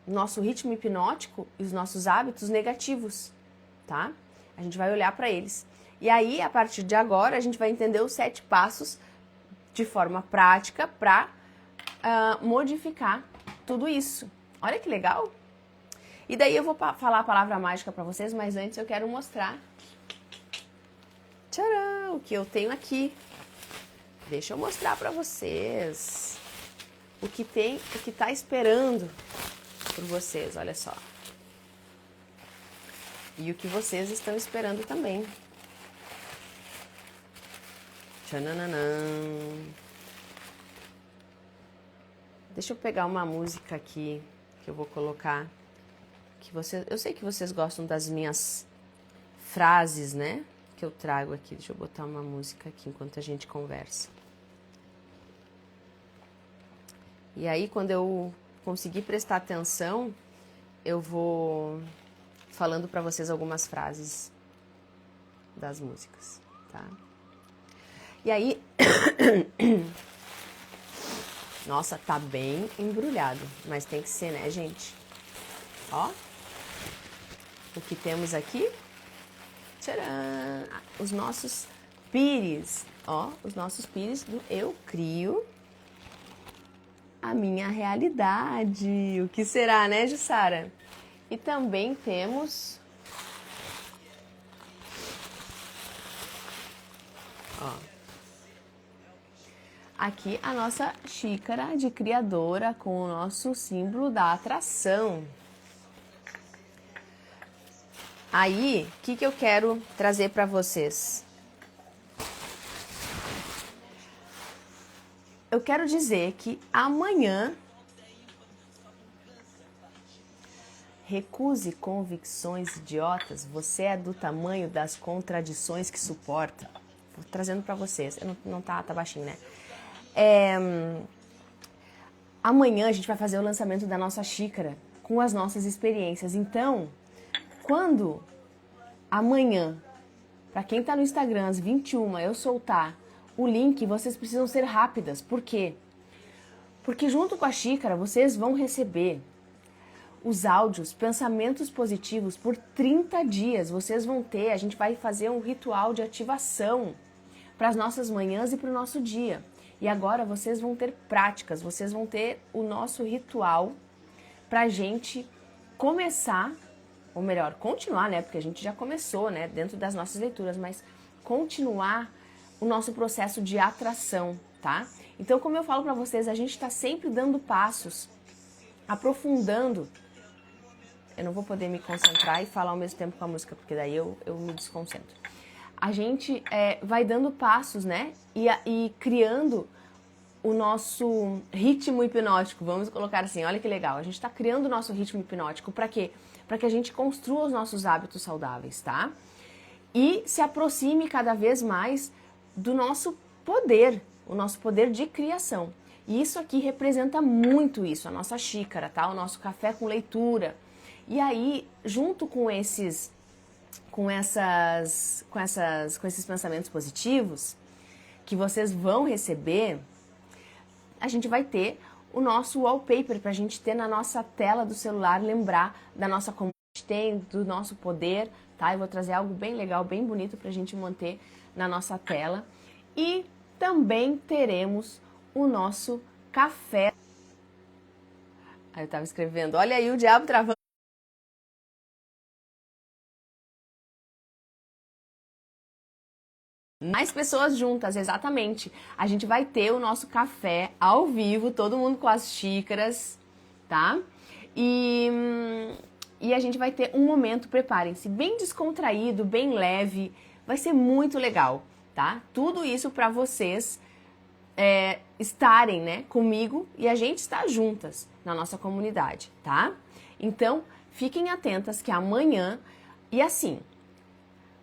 A: nosso ritmo hipnótico e os nossos hábitos negativos, tá? A gente vai olhar para eles. E aí, a partir de agora, a gente vai entender os 7 passos de forma prática para modificar tudo isso. Olha que legal! E daí eu vou falar a palavra mágica para vocês, mas antes eu quero mostrar tcharam, o que eu tenho aqui. Deixa eu mostrar para vocês o que está esperando por vocês, olha só. E o que vocês estão esperando também. Tchananã. Deixa eu pegar uma música aqui que eu vou colocar. Eu sei que vocês gostam das minhas frases, né? Que eu trago aqui. Deixa eu botar uma música aqui enquanto a gente conversa. E aí, quando eu conseguir prestar atenção, eu vou falando para vocês algumas frases das músicas, tá? E aí, nossa, tá bem embrulhado, mas tem que ser, né, gente? Ó, o que temos aqui? Tcharam! Os nossos pires, ó, os nossos pires do Eu Crio a Minha Realidade. O que será, né, Jussara? E também temos, ó, aqui a nossa xícara de criadora com o nosso símbolo da atração. Aí, o que eu quero trazer para vocês? Eu quero dizer que amanhã, recuse convicções idiotas, você é do tamanho das contradições que suporta. Vou trazendo para vocês, não tá baixinho, né? Amanhã a gente vai fazer o lançamento da nossa xícara com as nossas experiências. Então, quando amanhã, para quem tá no Instagram, às 21, eu soltar o link, vocês precisam ser rápidas. Por quê? Porque junto com a xícara, vocês vão receber os áudios, pensamentos positivos por 30 dias. Vocês vão ter, a gente vai fazer um ritual de ativação para as nossas manhãs e para o nosso dia. E agora vocês vão ter práticas, vocês vão ter o nosso ritual para a gente começar, ou melhor, continuar, né? Porque a gente já começou, né? Dentro das nossas leituras, mas continuar o nosso processo de atração, tá? Então, como eu falo para vocês, a gente está sempre dando passos, aprofundando. Eu não vou poder me concentrar e falar ao mesmo tempo com a música, porque daí eu me desconcentro. A gente vai dando passos, né? E criando o nosso ritmo hipnótico, vamos colocar assim, olha que legal. A gente está criando o nosso ritmo hipnótico para quê? Para que a gente construa os nossos hábitos saudáveis, tá? E se aproxime cada vez mais do nosso poder, o nosso poder de criação. E isso aqui representa muito isso, a nossa xícara, tá? O nosso café com leitura. E aí, junto com esses pensamentos positivos que vocês vão receber, a gente vai ter o nosso wallpaper para a gente ter na nossa tela do celular, lembrar da nossa comunidade, do nosso poder, tá? Eu vou trazer algo bem legal, bem bonito para a gente manter na nossa tela. E também teremos o nosso café. Aí eu tava escrevendo, olha aí o diabo travando. Mais pessoas juntas, exatamente. A gente vai ter o nosso café ao vivo, todo mundo com as xícaras, tá? E a gente vai ter um momento, preparem-se, bem descontraído, bem leve, vai ser muito legal, tá? Tudo isso para vocês estarem, né, comigo e a gente estar juntas na nossa comunidade, tá? Então, fiquem atentas que amanhã, e assim,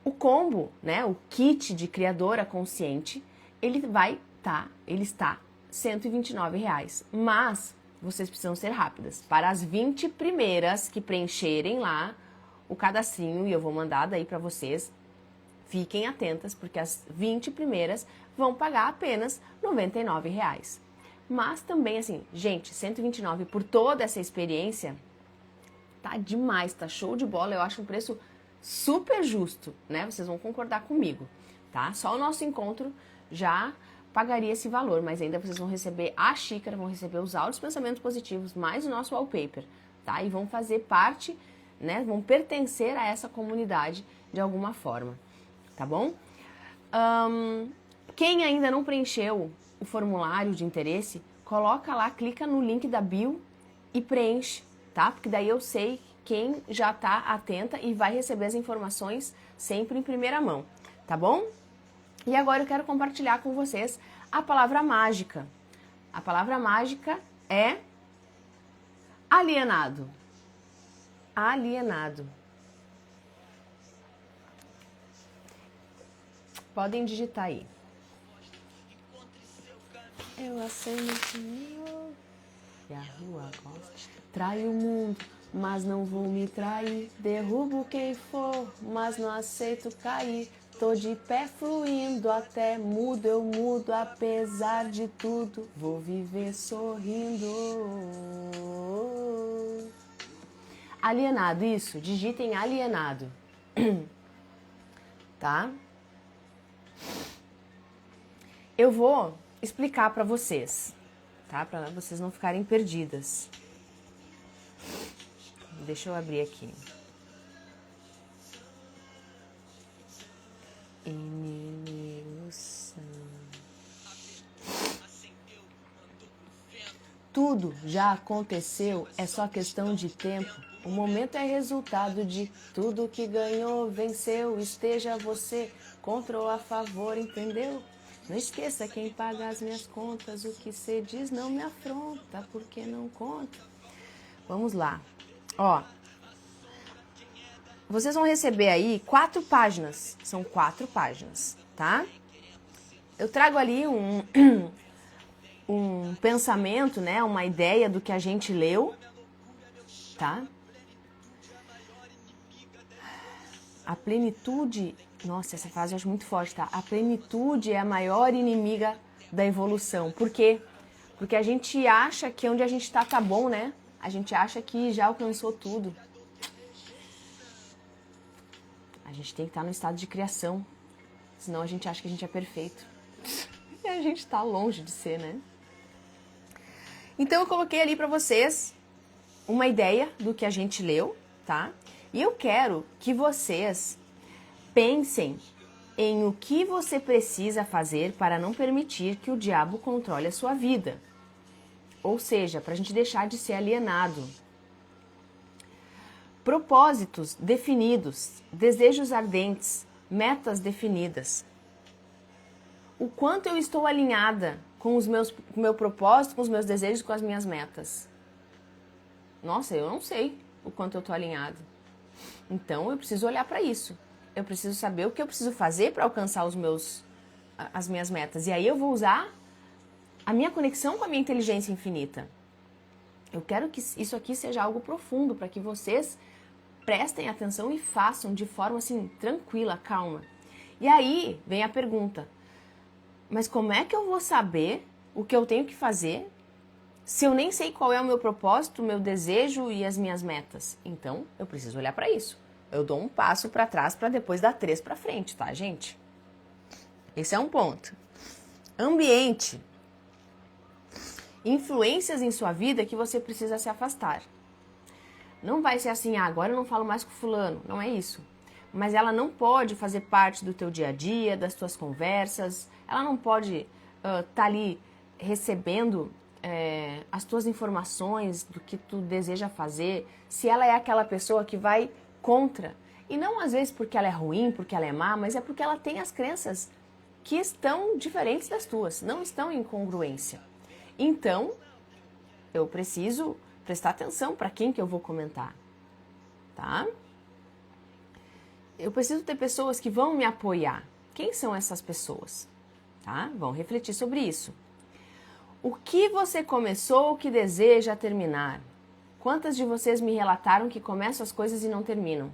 A: o combo, né, o kit de criadora consciente, ele está R$ 129,00, mas vocês precisam ser rápidas. Para as 20 primeiras que preencherem lá o cadastrinho, e eu vou mandar daí para vocês, fiquem atentas, porque as 20 primeiras vão pagar apenas R$ 99,00. Mas também, assim, gente, 129 por toda essa experiência, tá demais, tá show de bola, eu acho um preço super justo, né? Vocês vão concordar comigo, tá? Só o nosso encontro já pagaria esse valor, mas ainda vocês vão receber a xícara, vão receber os áudios, pensamentos positivos, mais o nosso wallpaper, tá? E vão fazer parte, né? Vão pertencer a essa comunidade de alguma forma, tá bom? Quem ainda não preencheu o formulário de interesse, coloca lá, clica no link da bio e preenche, tá? Porque daí eu sei quem já está atenta e vai receber as informações sempre em primeira mão, tá bom? E agora eu quero compartilhar com vocês a palavra mágica. A palavra mágica é alienado. Alienado. Podem digitar aí. Eu acendo e a rua gosta. Trai o mundo, mas não vou me trair. Derrubo quem for, mas não aceito cair. Tô de pé fluindo, até mudo, eu mudo, apesar de tudo, vou viver sorrindo. Alienado, isso, digitem alienado, tá? Eu vou explicar para vocês, tá? Para vocês não ficarem perdidas. Deixa eu abrir aqui. Inimigos são... Tudo já aconteceu, é só questão de tempo. O momento é resultado de tudo que ganhou, venceu. Esteja você contra ou a favor, entendeu? Não esqueça quem paga as minhas contas. O que cê diz não me afronta, porque não conta. Vamos lá. Ó, vocês vão receber aí 4 páginas. São 4 páginas, tá? Eu trago ali um pensamento, né? Uma ideia do que a gente leu, tá? A plenitude... Nossa, essa frase eu acho muito forte, tá? A plenitude é a maior inimiga da evolução. Por quê? Porque a gente acha que onde a gente tá bom, né? A gente acha que já alcançou tudo. A gente tem que estar no estado de criação. Senão a gente acha que a gente é perfeito. E a gente tá longe de ser, né? Então eu coloquei ali pra vocês uma ideia do que a gente leu, tá? E eu quero que vocês pensem em o que você precisa fazer para não permitir que o diabo controle a sua vida. Ou seja, para a gente deixar de ser alienado. Propósitos definidos, desejos ardentes, metas definidas. O quanto eu estou alinhada com o meu propósito, com os meus desejos, com as minhas metas. Nossa, eu não sei o quanto eu estou alinhado. Então, eu preciso olhar para isso. Eu preciso saber o que eu preciso fazer para alcançar as minhas metas. E aí eu vou usar a minha conexão com a minha inteligência infinita. Eu quero que isso aqui seja algo profundo, para que vocês prestem atenção e façam de forma assim, tranquila, calma. E aí vem a pergunta, mas como é que eu vou saber o que eu tenho que fazer se eu nem sei qual é o meu propósito, o meu desejo e as minhas metas? Então, eu preciso olhar para isso. Eu dou um passo para trás para depois dar 3 para frente, tá, gente? Esse é um ponto. Ambiente. Influências em sua vida que você precisa se afastar. Não vai ser assim, agora eu não falo mais com fulano. Não é isso. Mas ela não pode fazer parte do teu dia a dia, das tuas conversas. Ela não pode tá ali recebendo as tuas informações do que tu deseja fazer. Se ela é aquela pessoa que vai contra. E não às vezes porque ela é ruim, porque ela é má, mas é porque ela tem as crenças que estão diferentes das tuas, não estão em congruência. Então, eu preciso prestar atenção para quem que eu vou comentar, tá? Eu preciso ter pessoas que vão me apoiar. Quem são essas pessoas? Tá? Vão refletir sobre isso. O que você começou ou que deseja terminar? Quantas de vocês me relataram que começam as coisas e não terminam?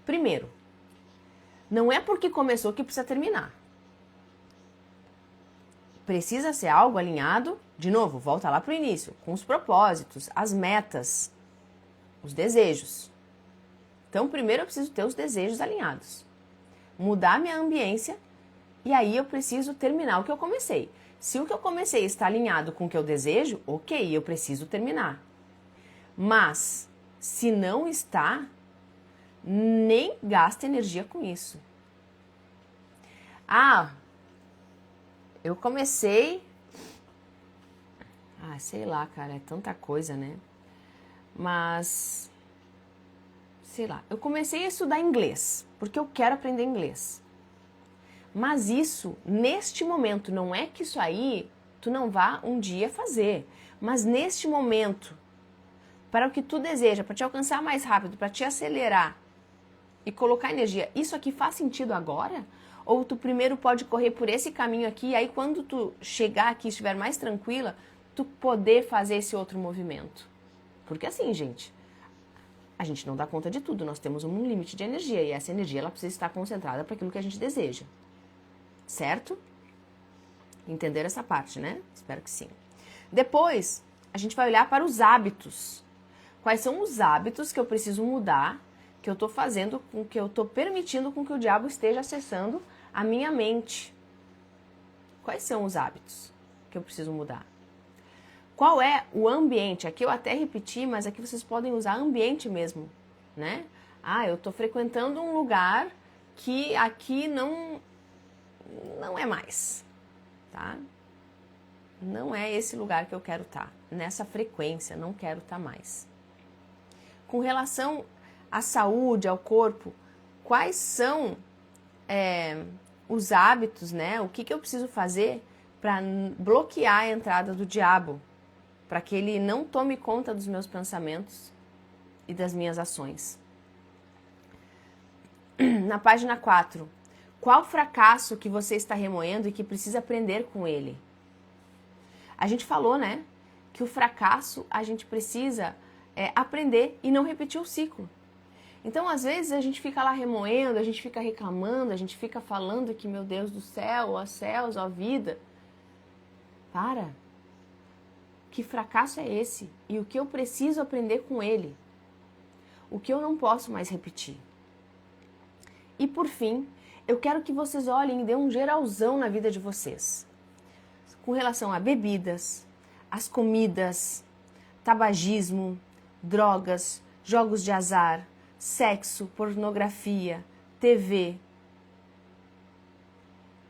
A: Primeiro, não é porque começou que precisa terminar. Precisa ser algo alinhado, de novo, volta lá para o início, com os propósitos, as metas, os desejos. Então, primeiro eu preciso ter os desejos alinhados. Mudar minha ambiência e aí eu preciso terminar o que eu comecei. Se o que eu comecei está alinhado com o que eu desejo, ok, eu preciso terminar. Mas, se não está, nem gasta energia com isso. Ah, eu comecei... sei lá, cara, é tanta coisa, né? Mas... sei lá, eu comecei a estudar inglês, porque eu quero aprender inglês. Mas isso, neste momento, não é que isso aí tu não vá um dia fazer. Mas neste momento, para o que tu deseja, para te alcançar mais rápido, para te acelerar e colocar energia, isso aqui faz sentido agora? Ou tu primeiro pode correr por esse caminho aqui, e aí quando tu chegar aqui e estiver mais tranquila, tu poder fazer esse outro movimento? Porque assim, gente, A gente não dá conta de tudo, nós temos um limite de energia e essa energia ela precisa estar concentrada para aquilo que a gente deseja. Certo? Entenderam essa parte, né? Espero que sim. Depois, a gente vai olhar para os hábitos. Quais são os hábitos que eu preciso mudar, que eu estou fazendo, com que eu estou permitindo com que o diabo esteja acessando a minha mente? Quais são os hábitos que eu preciso mudar? Qual é o ambiente? Aqui eu até repeti, mas aqui vocês podem usar ambiente mesmo, né? Eu estou frequentando um lugar que aqui não é mais, tá? Não é esse lugar que eu quero estar. Nessa frequência, não quero estar mais. Com relação à saúde, ao corpo, quais são os hábitos, né? O que eu preciso fazer para bloquear a entrada do diabo? Para que ele não tome conta dos meus pensamentos e das minhas ações. Na página 4, qual fracasso que você está remoendo e que precisa aprender com ele? A gente falou, né, que o fracasso a gente precisa aprender e não repetir o ciclo. Então, às vezes, a gente fica lá remoendo, a gente fica reclamando, a gente fica falando que, meu Deus do céu, ó céus, ó vida. Para! Que fracasso é esse? E o que eu preciso aprender com ele? O que eu não posso mais repetir? E por fim, eu quero que vocês olhem e dêem um geralzão na vida de vocês. Com relação a bebidas, as comidas, tabagismo, drogas, jogos de azar, sexo, pornografia, TV.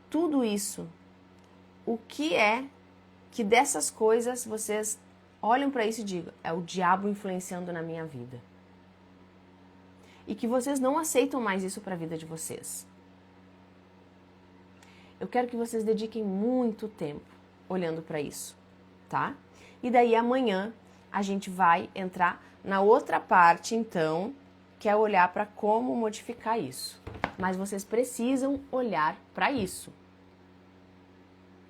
A: Tudo isso. O que é que dessas coisas vocês olham para isso e digam, é o diabo influenciando na minha vida. E que vocês não aceitam mais isso para a vida de vocês. Eu quero que vocês dediquem muito tempo olhando para isso, tá? E daí amanhã a gente vai entrar na outra parte, então, que é olhar para como modificar isso. Mas vocês precisam olhar para isso.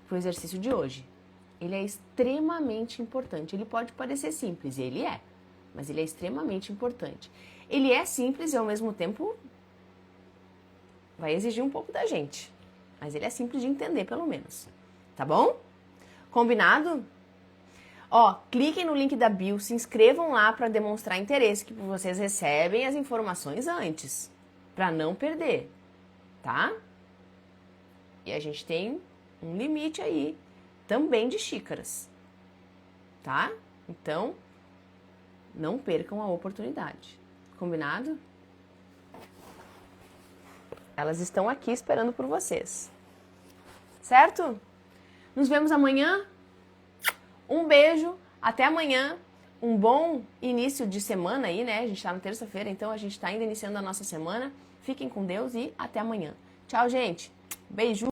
A: Pro exercício de hoje. Ele é extremamente importante. Ele pode parecer simples, e ele é, mas ele é extremamente importante. Ele é simples e ao mesmo tempo vai exigir um pouco da gente, mas ele é simples de entender pelo menos, tá bom? Combinado? Cliquem no link da bio, se inscrevam lá para demonstrar interesse, que vocês recebem as informações antes, para não perder, tá? E a gente tem um limite aí, também de xícaras, tá? Então, não percam a oportunidade. Combinado? Elas estão aqui esperando por vocês. Certo? Nos vemos amanhã. Um beijo, até amanhã. Um bom início de semana aí, né? A gente tá na terça-feira, então a gente tá ainda iniciando a nossa semana. Fiquem com Deus e até amanhã. Tchau, gente. Beijo.